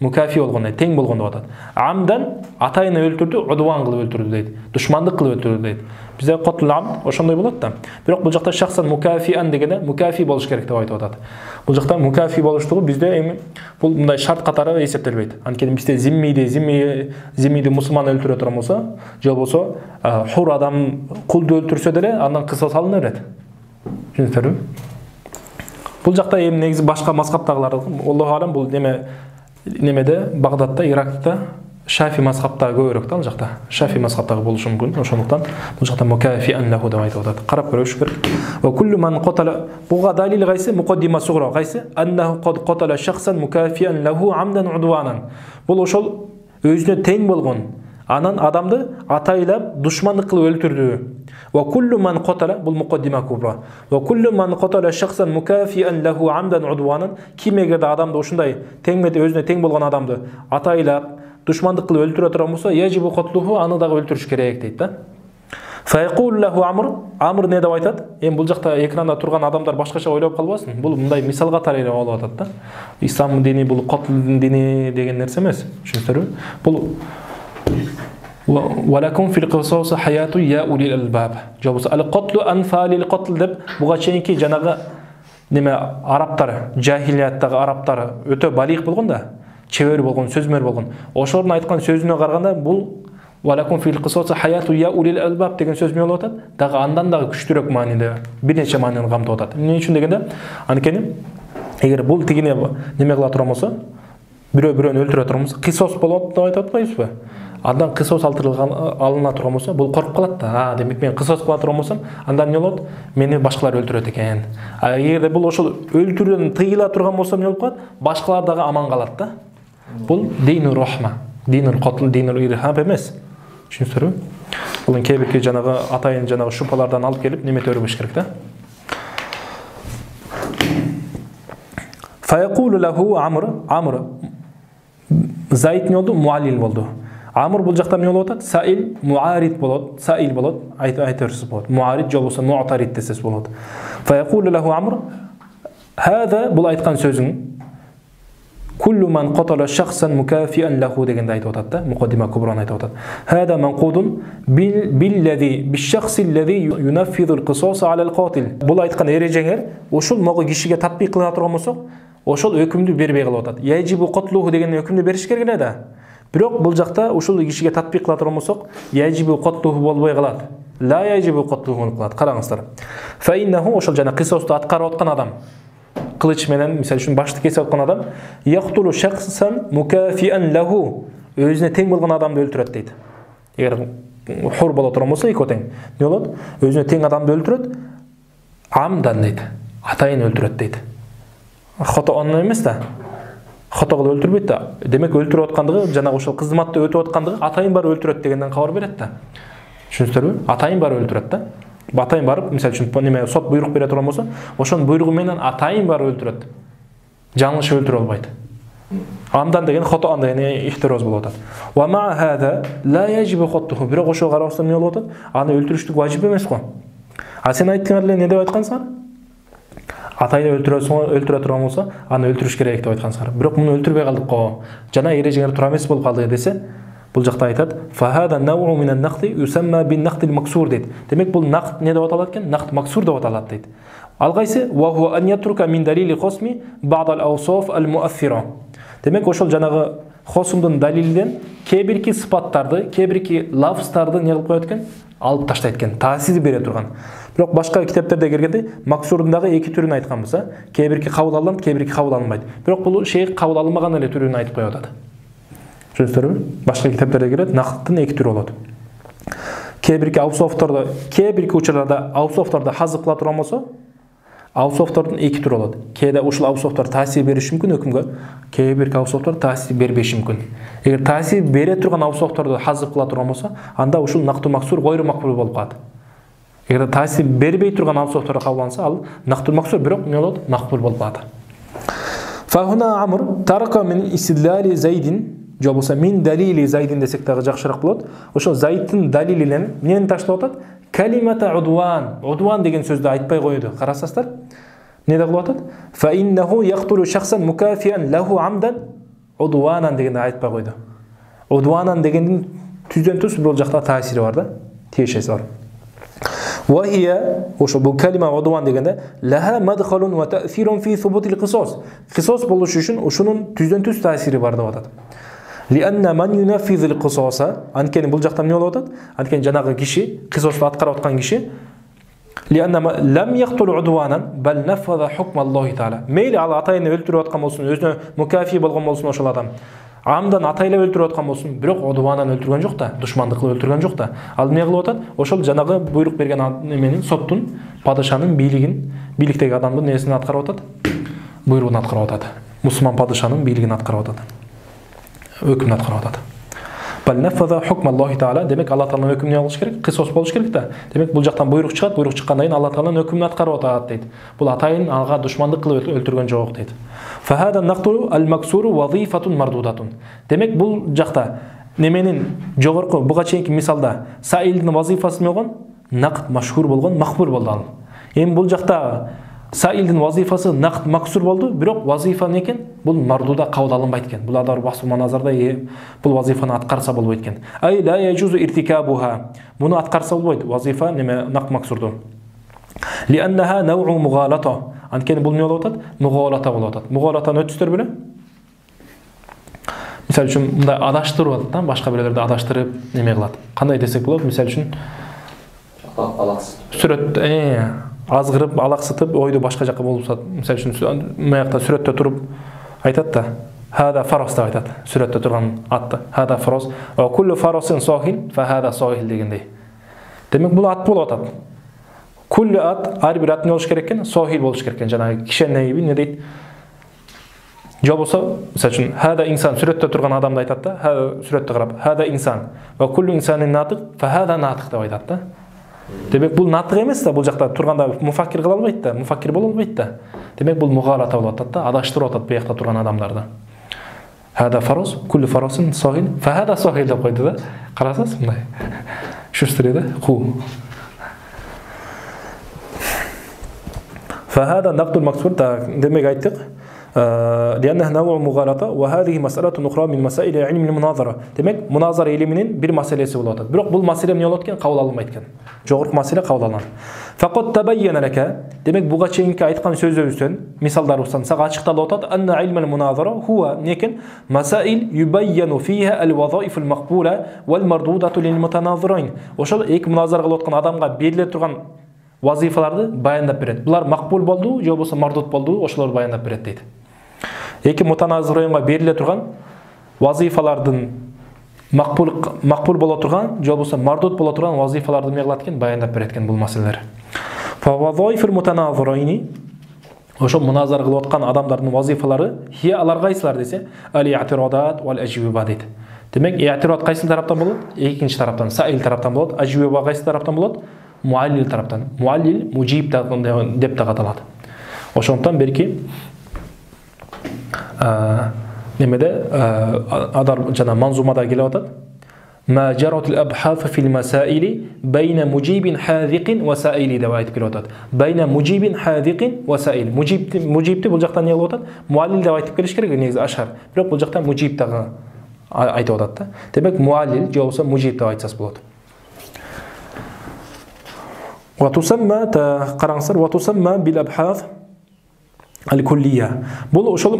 Мукафи болгон дейт, тең болгон деп атат. Амдан атайын өлтүрдү, удван кылып өлтүрдү дейт. Душмандык кылып өлтүрдү дейт. Бизде катл амд ошондой болот да. Бирок бул жакта шахсан мукафиан дегенде мукафи болуш керек деп айтып атат. Бул жакта мукафи болуштугу бизде эми бул мындай шарт катары эсептелбейт. Анткени бизде зиммиди мусулман өлтүрө турган болсо, же болбосо хур адам кулду өлтүрсө деле андан кысас алына берет. Түшүнүңүздөрбү? Бул жакта эми негизи башка мазхабтагылар, Аллаху алам, бул немеде Багдадта, Иракта Шафи мазхабта көбүрөөк да, ал жакта. Шафи мазхабтагы болушу мүмкүн. Ошондуктан бул жакта мукафиан лаху деп айтып атат. Карап көрүш керек. Ва куллу ман катала, буга далил кайсы? Муқаддима сугра кайсы? Аннаху кад катала шахсан мукафиан лаху амдан удванан. Бул ошол өзүнө тең болгон анан адамды атайлап душмандык кылып өлтүрдү. Ва куллу ман катала, бул муқаддима кубра. Ва куллу ман катала шахсан мукафиан лаху амдан удванан. Ким эгерде адамды ошундай өзүнө тең болгон адамды атайлап душмандык кылып өлтүрө турган болсо, яжибу катлуху, аны дагы өлтүрүш керек дейт да. Файкул лаху Амр не деп айтат? Эми бул жакта экранда турган адамдар башкача ойлоп калбасын. Бул мындай мисал катары эле болуп атат да. Ислам дини бул катлдын дини деген нерсе эмес. Түшүнүңүздөрбү? Бул Валакум фил кисас хаяту я улил албаб. Жобосо ал-катлу анфалил катл деп буга чейинки жанагы неме арабтар, жахилияттагы арабтар өтө балих болгон да. Чебер болгон, сөзмөр болгон. Ошордун айткан сөзүнө караганда бул валакум фил кисас хаяту я улил албаб деген сөз болуп атат. Дагы андан дагы күчтүүрөөк мааниде бир нече маанини камтып атат. Эмне үчүн дегенде, анткени эгер бул тигине неме кыла турган болсо, бирөө-бирөөнү өлтүрө турган болсо, кисос болот деп айтып атпайбызбы? Андан кисос алына турган болсо, бул коркуп калат да. Демек мен кисос кыла турган болсом, андан эмне болот? Мени башкалар өлтүрөт экен. Эгерде бул ошол өлтүрүүдөн тыйыла турган болсо, эмне болуп калат? Башкалар дагы аман калат да. Бул динур рахма, динур катл, динур ирхаб эмес. Түшүнүңүздөрбү? Бул кээбирки жанагы атайын жанагы шупалардан алып келип неме төрүбүш керек да. Файкулу лаху Амр Зайд не болду? Муаллил болду. Амр бул жакта эмне болуп атат? Саил, муарид болот, саил болот, айтырсыз болот. Муарид же болсо муатарид десес болот. Файкулу лаху Амр хада бул айткан сөзүң Kullu man qatala shakhsan mukafian lahu degende aytып атат да, muqaddima kubran aytып атат. Hada manqudun bish-shakhs alladhi yunaffidu al-qisas ala al-qatil. Бул айткан эрежеңер ошол могу кишиге татбик кылына турган болсок, ошол өкүмдү бербей калып атат. Яжибу qatlуху деген өкүмдү бериш керек эле да. Бирок бул жакта ошол кишиге татбик кыла турган болсок, яжибу qatlуху болбой калат. La яжибу qatlуху болуп калат. Караңыздар. Fa innahu ошол жана кисосту аткарып аткан адам кылыч менен, мисалы үчүн башты кесип аткан адам, яктулу шахсан мукафиан лаху, өзүнө тең болгон адамды өлтүрөт дейт. Эгер хур боло турган болсо, эки тең. Не болот? Өзүнө тең адамды өлтүрөт, амдан дейт. Атайын өлтүрөт дейт. Хото онун эмес да. Хата кылып өлтүрбөйт да. Демек өлтүрүп аткандыгы жана ошол кызматты өтүп аткандыгы атайын бар өлтүрөт дегенден кабар берет да. Түшүнүңүздөрбү? Атайын бар өлтүрөт да. Атайын барып, мисалы үчүн неме сот буйрук бере турган болсо, ошонун буйругу менен атайын бар өлтүрөт. Жаңылыш өлтүрө албайт. Амдан деген хата анда ихтироз болуп атат. Ва ма хада ла яжибу хаттуху. Бирок ошо карабастан эмне болуп атат? Аны өлтүрүштүк важип эмес го. А сен айткан эле не деп айткансыңар? Атайын өлтүрө турган болсо, аны өлтүрүш керек деп айткансыңар. Бирок муну өлтүрбөй калдык го. Жана эрежеңер тура эмес болуп калды десе, бул жакта айтат: "Фа хада нау минан нахти юсамма бин нахтил максур" дейт. Демек бул нахт не деп аталат экен? Нахт максур деп аталат дейт. Ал кайсы? Ва хуа ан ятрука мин далили хосми ба'д ал-awsaf al-mu'aththira. Демек ошол жанагы хосумдун далилинен кээ-бирки сыпаттарды, кээ-бирки лафздарды не кылып коет экен? Алып таштайт экен, таасир бере турган. Бирок башка китептерде келгенде максурдун дагы эки түрүн айтканбыз, кээ-бирки кабыл алынат, кээ-бирки кабыл алынбайт. Бирок бул шейх кабыл алынбаган эле түрүн айтып коюп атат. Түшүнүңүздөрбү? Башка китептерде келет, нахттын эки түрү болот. Кээ-бирки awsofтордо, кээ-бирки учурларда awsofтордо хазып кыла турган болсо, awsofтордун эки түрү болот. Кээде ушул awsoftор таасир бериши мүмкүн өкүмгө, кээ-бирки awsoftор таасир бербеши мүмкүн. Эгер таасир бере турган awsofторду хазып кыла турган болсо, анда ушул накту максур гойру макбул болуп калат. Эгер таасир бербей турган awsofторду кабылданса, ал накту максур бирок эмне болот? Макбул болуп калат. Фахуна Амр тарака мин истидлали Зайдин, же болбосо мин далили Зайдин десек дагы жакшыраак болот. Ошол Зайдтын далилинен эмнени таштап атат? Калимата удван. Удван деген сөздү айтпай коюду. Карасаңыздар, эмне кылып атат? Фа иннаху яктулу шахсан мукафиан лаху амдан удванан дегенди айтпай койду. Удванан дегендин түздөн түз бул жакта таасири бар да, тиешеси бар. Ва хия, ошо бул калима удван дегенде лаха мадхалун ва та'сирун фи субутил қисос. Қисос болуш үчүн ушунун түздөн түз таасири бар деп атат. Лианна ман юнафизил қисоса, анткени бул жакта эмне болуп атат? Анткени жанагы киши, қисосту аткарып аткан киши, лианна лам яктул удванан бал нафаза хукм Аллахи таала. Мейли ал атайын өлтүрүп аткан болсун, өзүнө мукафи болгон болсун ошол адам. Амдан атайлап өлтүрүп аткан болсун, бирок удванан өлтүргөн жок да, душмандык кылып өлтүргөн жок да. Ал эмне кылып атат? Ошол жанагы буйрук берген эменин, соттун, падышанын бийлигин, бийликтеги адамдын несин аткарып атат? Буйругун аткарып атат. Мусулман падышанын бийлигин аткарып атат. Өкүмүн аткарып атат. Бал нафаза хукм Аллахи таала, демек Алла тааланын өкүмүн алыш керек, кысос болуш керек да. Демек бул жактан буйрук чыгат, буйрук чыккандан кийин Алла тааланын өкүмүн аткарып атат дейт. Бул атайын ага душмандык кылып өлтүргөн жок дейт. Фа хада накту ал-максуру вазифатун мардудатун. Демек бул жакта неменин жогорку буга чейинки мисалда саилдин вазифасы эмне болгон? Нақд машхур болгон, махбур болду ал. Эми бул жакта саилдин вазифасы нақд максур болду, бирок вазифа не экен? Бул мардуда кабыл алынбайт экен. Бул адар басу маназарда бул вазифаны аткарса болбойт экен. Ай ла яжузу иртикабуха. Муну аткарса болбойт. Вазифа неме нақд максурду. Лианнаха нау мугалата. Анткени бул эмне болуп атат? Мугалата болуп атат. Мугалатаны өтүстөр беле? Мисалы үчүн мындай адаштырып атат да, башка бирлерди адаштырып неме кылат. Кандай десек болот? Мисалы үчүн сүрөт азгырып, алаксытып, ойду башка жакка болупсат. Мисалы үчүн маякта сүрөттө туруп айтат да, хада фарос деп айтат. Сүрөттө турган атты. Хада фарос. Ва куллу фаросин сахил, фа хада сахил дегендей. Демек бул ат болуп атат. Куллу ат, ар бир ат не болуш керек экен? Сахил болуш керек экен. Жана кишенеги не дейт? Же болсо, мисалы үчүн хада инсан сүрөттө турган адамды айтат да, хада сүрөттө карап, хада инсан. Ва куллу инсанин натык, фа хада натык деп айтат да. Демек бул натык эмес да, бул жакта турганда муфаккир кыла албайт да, муфаккир боло албайт да. Демек бул мугалата болуп атат да, адаштырып атат буякта турган адамдарды. Хада фарос, куллу фаросин сахил, фа хада сахил деп койду да. Карасаңыз мындай. Шустре да, ку. Фа хада нaqdul максур да, демек айттык. لأنه نوع مغالطة وهذه مسألة أخرى من مسائل علم المناظرة. Демек, муназара илиминин бир маселеси болот. Бирок бул маселе эмне болот экен? Кабыл алынбайт экен. Жогорку маселе кабыл алынат. Фақат табайяна лака. Демек, буга чейинки айткан сөзүбүздөн мисалдарыбыздан сага ачыкталып атат. Анна илмул муназара хуа некен масаил юбайяну фиха ал-вазаиф al-мaqbula wal-mardudatu lil-mutanazirayn. Ошол эки муназара кылып аткан адамга бериле турган вазифаларды баяндап берет. Булар макбул болду, же болбосо мардуд болду, ошолорду баяндап берет дейт. Эки мутаназирайнга бериле турган вазифалардын макбул боло турган, же болбосо мардуд боло турган вазифаларды эмне кылат экен? Баяндап берет экен бул маселелер. Фа вазаифул мутаназирайни Ошо муназара кылып аткан адамдардын вазифалары хия алар кайсылар десе, ал-и'тирадат вал-ажвиба дейт. Демек, и'тирад кайсы тараптан болот? Экинчи тараптан, саил тараптан болот. Ажвиба кайсы тараптан болот? Муаллил тараптан. Муаллил мужиб деп да аталат. Ошондон берки немеде адар жана манзумада келип атат. ما جرت الأبحاث في المسائل بين مجيب حاذق وسائل деп айтып келип атат. بين مجيب حاذق وسائل. Мужибти бул жактан не кылып атат? Муаллил деп айтып келиш керек, негизи ашар. Бирок бул жактан мужиб дагы айтып атат да. Демек муаллил же болбосо мужиб деп айтсас болот. وتسمى караңыздар, وتسمى بالأبحاث الكلية. Бул ошол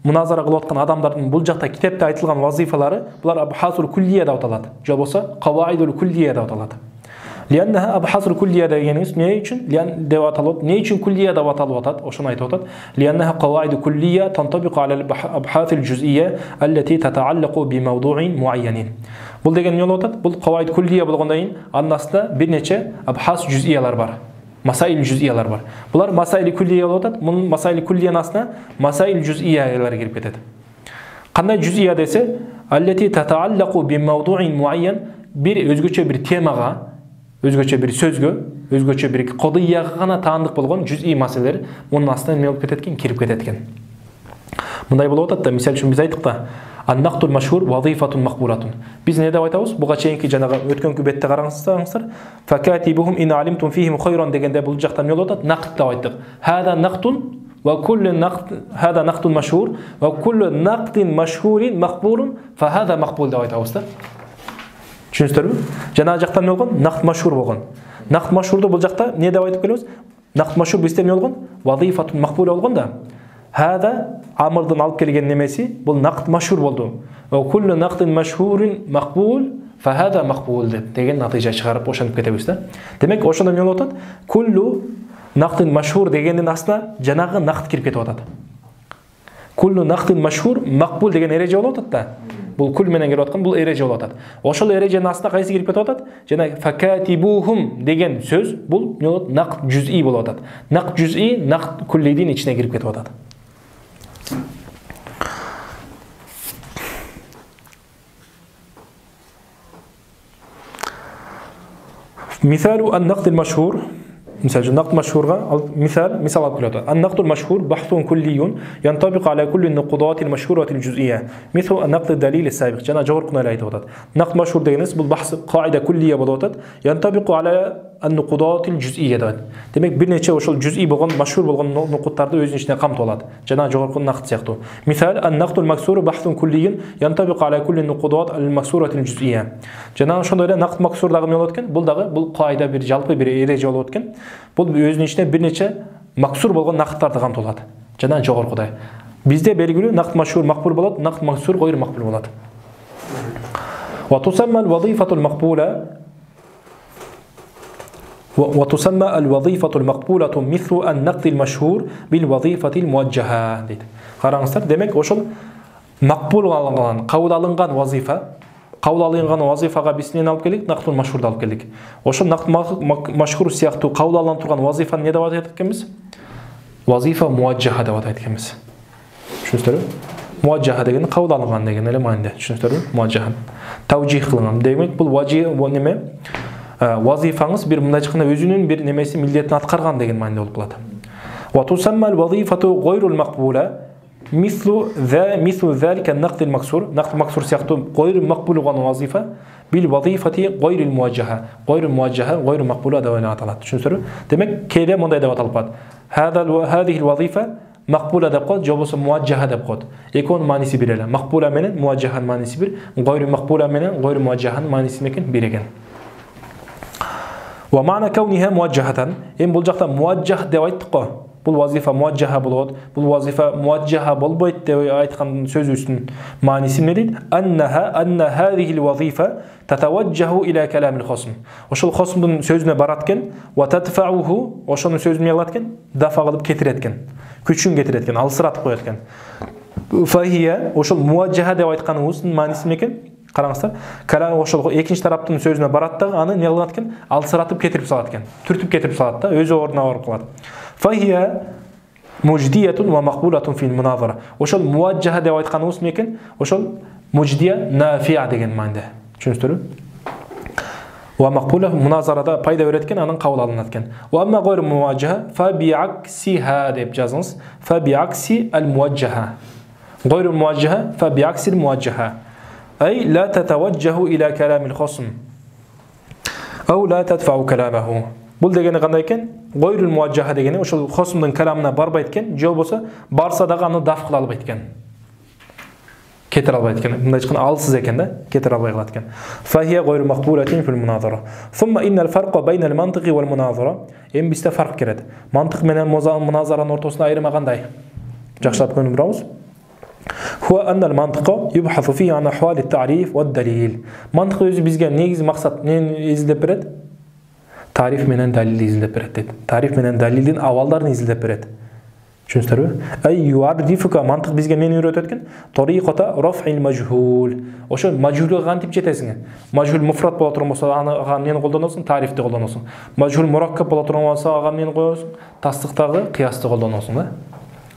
муназара кылып аткан адамдардын бул жакта китепте айтылган вазифалары, булар абхасул куллия деп аталат. Же болбосо каваидул куллия деп аталат. Лианнаха абхасул куллия дегенибиз эмне үчүн? Деп аталат. Эмне үчүн куллия деп аталып атат? Ошону айтып атат. Лианнаха каваиду куллия тантабиqu ala al-abhathil juz'iyya allati tata'allaqu bi mawdu'in mu'ayyanin. Бул деген эмне болуп атат? Бул каваид куллия болгондон кийин анын астында бир нече абхас жуз'иялар бар. Масаил жуз'иялар бар. Булар масаил куллия болуп атат. Мунун масаил куллиянын астына масаил жуз'иялар кирип кетет. Кандай жуз'ия десе, allati tata'allaqu bi mawdu'in mu'ayyan, бир өзгөчө бир темага, өзгөчө бир сөзгө, өзгөчө бир кодыяга гана таандык болгон жуз'ий маселелер мунун астына эмне болуп кетет экен? Кирип кетет экен. Мындай болуп атат да, мисал үчүн биз айттык да, ан-нақтул машхур вазифатун мақбулатун. Биз не деп айтабыз? Буга чейинки жанагы өткөнкү бетте караңыздар, факатибухум ин алимтум фихим хайран дегенде бул жакта эмне болуп атат? Нақт деп айттык. Хада нақтун ва куллу нақт, хада нақтун машхур ва куллу нақтин машхурин мақбулун фа хада мақбул деп айтабыз да. Түшүнүңүздөрбү? Жанагы жакта эмне болгон? Нақт машхур болгон. Нақт машхурду бул жакта не деп айтып келебиз? Нақт машхур бизде эмне болгон? Вазифатун мақбула болгон да. Хада амрдын алып келген немеси бул нақт машхур болду. Ва куллу нақтин машхурин мақбул фа хада мақбул деген натыйжа чыгарып ошентип кетебиз да. Демек ошондо эмне болуп атат? Куллу нақтин машхур дегендин астына жанагы нақт кирип кетип атат. Куллу нақтин машхур мақбул деген эреже болуп атат да. Бул кул менен келип аткан бул эреже болуп атат. Ошол эреженин астына кайсы кирип кетип атат? Жана факатибухум деген сөз бул эмне болот? Нақт жуз'ий болуп атат. Нақт жуз'ий нақт куллийдин ичине кирип кетип атат. مثال النقد المشهور مثال النقد مشهور مثال alып келет. النقد المشهور بحث كلي ينطبق على كل النقودات المشهورة الجزئية مثل النقد الدليل السابق. جنا جورقنا لا айтып атат. نقد مشهور дегенес бул бахс قاعدة كلية болуп атат. ينطبق على النقودات الجزئية деп. Демек бир нече ошол жуз'ий болгон, машхур болгон нукуттарды өзүнүн ичине камтып алат. Жана жогорку нақд сыяктуу. مثال النقد المكسور بحث كلي ينطبق على كل النقودات المكسورة الجزئية. Жана ошондой эле нақд максур дагы эмне болот экен? Бул дагы бул кайда бир жалпы бир эреже болот экен. Бул өзүнүн ичине бир нече максур болгон нақдтарды камтып алат. Жана жогоркудай. Бизде белгилүү нақд машхур макбул болот, нақд максур гайр макбул болот. وتسمى الوظيفة المقبولة وتسمى الوظيفة المقبولة مثل النقد المشهور بالوظيفة الموجهة. Караңыздар, демек ошол макбул алынган, кабыл алынган вазифа, кабыл алынган вазифага биз эмнени алып келдик? Нақтул машхурду алып келдик. Ошол нақд машхур сыяктуу кабыл алынып турган вазифаны не деп атайт экенбиз? Вазифа муаджаха деп атайт экенбиз. Түшүнүңүздөрбү? Муаджаха деген кабыл алынган деген эле мааниде. Түшүнүңүздөрбү? Муаджаха. Тавжих кылынган. Демек бул неме? Вазифаңыз бир мындай жакында өзүнүн бир немеси милдетин аткарган деген мааниде болуп калат. Ва тусамма ал-вазифату гайрул мақбула мислу залика an-нақд al-максур. Нақд максур сыяктуу гайрул мақбул болгон вазифа бил вазифати гайрул муаджаха. Гайрул муаджаха, гайрул мақбула деп аталат. Түшүнүңүздөрбү? Демек кээде мындай деп аталып калат. Hadhihi al-вазифа мақбула деп коет, же болбосо муаджаха деп коет. Экөөнүн мааниси бир эле. Мақбула менен муаджаханын мааниси бир, гайрул мақбула менен гайрул муаджаханын мааниси бир экен. Ва маана кауниха муаджахатан. Бул жакта муаджах деп айттык го. Бул вазифа муаджаха болот, бул вазифа муаджаха болбойт деп айткан сөзүбүздүн мааниси эмне дейт? Анна хадихи al-вазифа татаважжаху ила каламил хосм. Ошол хосмдун сөзүнө барат экен, ва татфауху, ошонун сөзүн эмне кылат экен? Дафа кылып кетирет экен. Күчүн кетирет экен, алсыратып коет экен. Фахия, ошол муаджаха деп айтканыбыздын мааниси эмне экен? Караңыздар, калам ошол экинчи тараптын сөзүнө барат да, аны эмне кылат экен? Алсыратып кетирип салат экен. Түртүп кетирип салат да, өзү ордуна барып калат. Фахия муждиятун ва мақбулатун фил муназара. Ошол муаджаха деп айтканыбыз мекен, ошол муждия нафиа деген маңда. Түшүнүңүздөрбү? Ва мақбула муназарада пайда берет экен, анан кабыл алынат экен. Ва амма гайру муаджаха фа биаксиха деп жазыңыз. Фа биакси ал муаджаха. Гайру муаджаха фа биакси ал муаджаха. Ай ла татаваджаху ила каламил хасм. Ау ла тадфау каламаху. Бул дегени кандай экен? Гайру муаджаха дегени ошол хасмдын каламына барбайт экен, же болбосо барса дагы аны даф кыла албайт экен. Кетер албайт экен. Мындай айтканда алсыз экен да, кетер албай калат экен. Фахия гайру мақбулатин фил муназара. Сумма иннал фарqa байнал мантиqi вал муназара. Эми бизде фарк керет. Мантык менен муназаранын ортосунда айырма кандай? Жакшылап көрүнүп турабыз. هو أن المنطق يبحث فيه عن أحوال التعريف والدليل. منطق өзү бизге негизи максат эмнени изилдеп берет? Тариф менен далилди изилдеп берет дейт. Тариф менен далилдин абалдарын изилдеп берет. Түшүнүңүздөрбү? Ай юардифука мантык бизге эмнени үйрөтөт экен? Тариката раф'ил мажхул. Ошо мажхулга кантип жетесиң? Мажхул муфрат боло турган болсо ага эмнени колдоносуң? Тарифти колдоносуң. Мажхул мураккаб боло турган болсо ага эмнени коесуң? Тастыктагы кыясты колдоносуң да.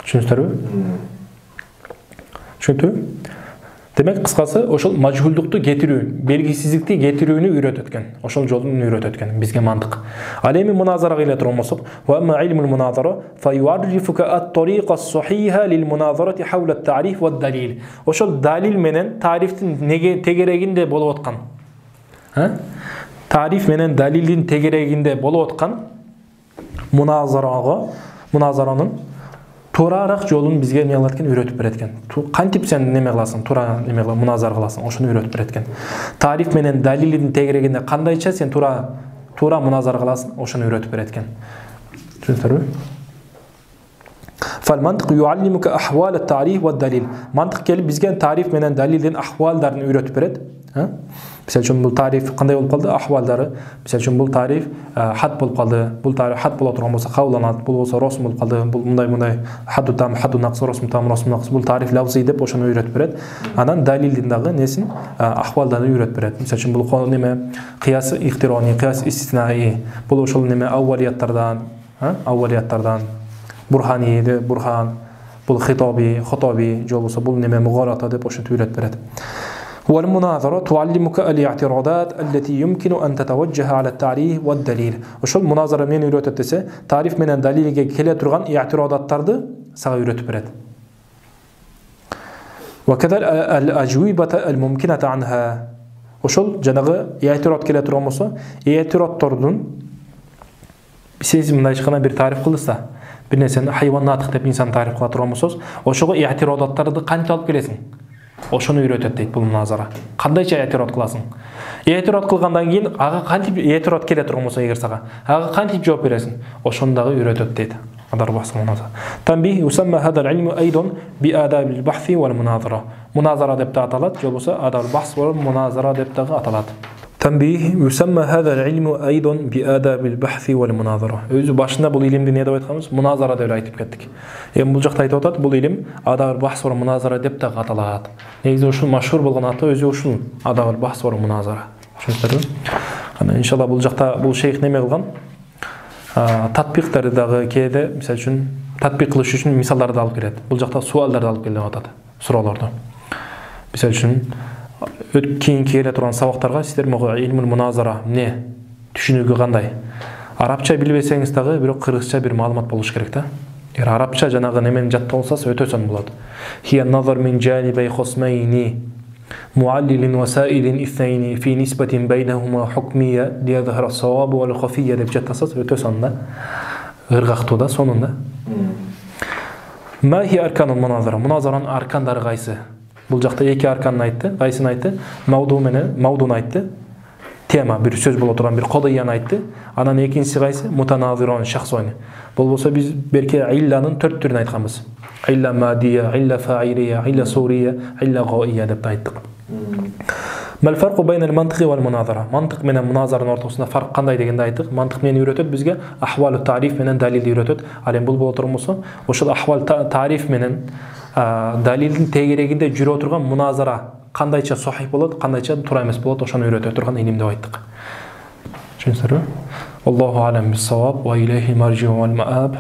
Түшүнүңүздөрбү? Түшүнүктүбү? Демек кыскасы ошол мажхулдукту кетирүү, белгисиздикти кетирүүнү үйрөтөт экен. Ошол жолун үйрөтөт экен бизге мантык. Ал эми муназарага келе турган болсок, ва амма илмул муназара фа юаррифука ат-тарика ас-сахиха лил муназарати хавла ат-тариф ва ад-далил. Ошол далил менен тарифтин неге тегерегинде болуп аткан. Тариф менен далилдин тегерегинде болуп аткан муназаранын турараак жолун бизге эмне кылат экен, үйрөтүп берет экен. Кантип сен неме кыласың, тура неме кыласың, муназар кыласың, ошону үйрөтүп берет экен. Тариф менен далилдин тегерегинде кандайча сен тура муназар кыласың, ошону үйрөтүп берет экен. Түшүндүңүздөрбү? Фал-мантык юаллимука ахвал ат-тариф ва ад-далил. Мантык келип бизге тариф менен далилдин ахвалдарын үйрөтүп берет. Мисалы үчүн бул тариф кандай болуп калды? Ахвалдары. Мисалы үчүн бул тариф хат болуп калды. Бул тариф хат боло турган болсо кабылданат. Бул болсо росм болуп калды. Бул мындай хату там, хату нақс, росм там, росм нақс. Бул тариф лавзи деп ошону үйрөтүп берет. Анан далилдин дагы несин ахвалдарын үйрөтүп берет. Мисалы үчүн бул неме кыяс ихтирони, кыяс истиснаи. Бул ошол неме аввалияттардан, бурхани, бурхан, бул хитаби, же болбосо бул неме мугалата деп ошентип үйрөтүп берет. والمناظرة تعلمك الاعتراضات التي يمكن أن تتوجه على التعريف والدليل. ошол муназара мени үйрөтөт десе, тариф менен далилге келе турган i'tirodаттарды сага үйрөтүп берет. وكذا الأجوبة الممكنة عنها. Ошол жанагы i'tirod келе турган болсо, i'tirodдордун сиз мындай айтканда бир тариф кылдыса, бир нерсени хайванаттык деп инсан тариф кыла турган болсоз, ошого i'tirodаттарды кантип алып келесиң? Ошону үйрөтөт дейт бул муназара. Кандайча i'tirod кыласың? I'tirod кылгандан кийин ага кантип i'tirod келе турган болсо эгер сага, ага кантип жооп бересиң? Ошону дагы үйрөтөт дейт. Адар бахс муназара. Танбих юсамма хада al-ilm айдан би адаб al-bahth wal munazara. Munazara деп да аталат, же болбосо адаб al-bahth wal munazara деп дагы аталат. Танбих юсамма хада al-ilm айдан би адаб al-bahth wal munazara. Өзү башында бул илимди не деп айтканбыз? Munazara деп айтып кеттик. Эми бул жакта айтып атат, бул илим адаб al-bahth wal munazara деп дагы аталат. Негизи ушул машһур болгон аты өзү ушул адаб al-bahth wal munazara. Түшүндүңүздөрбү? Ана иншалла бул жакта бул шейх неме кылган? Татбиктарды дагы кээде, мисалы үчүн татбик кылыш үчүн мисалдарды алып келет. Бул жакта суалдарды алып келип атат, суроолорду. Мисалы үчүн кийинки келе турган сабактарга сиздер могу илмул муназара эмне, түшүнүгү кандай? Арабча билбесеңиз дагы бирок кыргызча бир маалымат болуш керек да. Эгер арабча жанагы немени жаттап алсаңыз өтө сонун болот. Хия назар мин жанибай хусмайни معلل وسائل اثنين في نسبة بينهما حكمية ليظهر الصواب والخفية деп жаттасыз өтө сонда ыргактуу да сонунда. ما هي أركان المناظرة? Муназаранын аркандары кайсы? Бул жакта эки арканын айтты, кайсын айтты? Маудун айтты. Тема, бир сөз боло турган бир кодыяны айтты. Анан экинчиси кайсы? Мутаназирон шахсойны. Бул болсо биз берке илланын 4 түрүн айтканбыз. Илла мадия, илла фаилия, илла сурия, илла гойя деп айттык. Мал фарқу байнал мантиқи вал муназара. Мантиқ менен муназаранын ортосунда фарк кандай дегенди айттык. Мантиқ менен үйрөтөт бизге ахвалу тариф менен далилди үйрөтөт. Ал эми бул боло турган болсо, ошол ахвал тариф менен далилдин тегерегинде жүрө турган муназара кандайча сахих болот, кандайча туура эмес болот, ошону үйрөтө турган илим деп айттык. Түшүнүңүздөрбү? Аллаху алам бис-саваб ва илейхи маржиу вал мааб.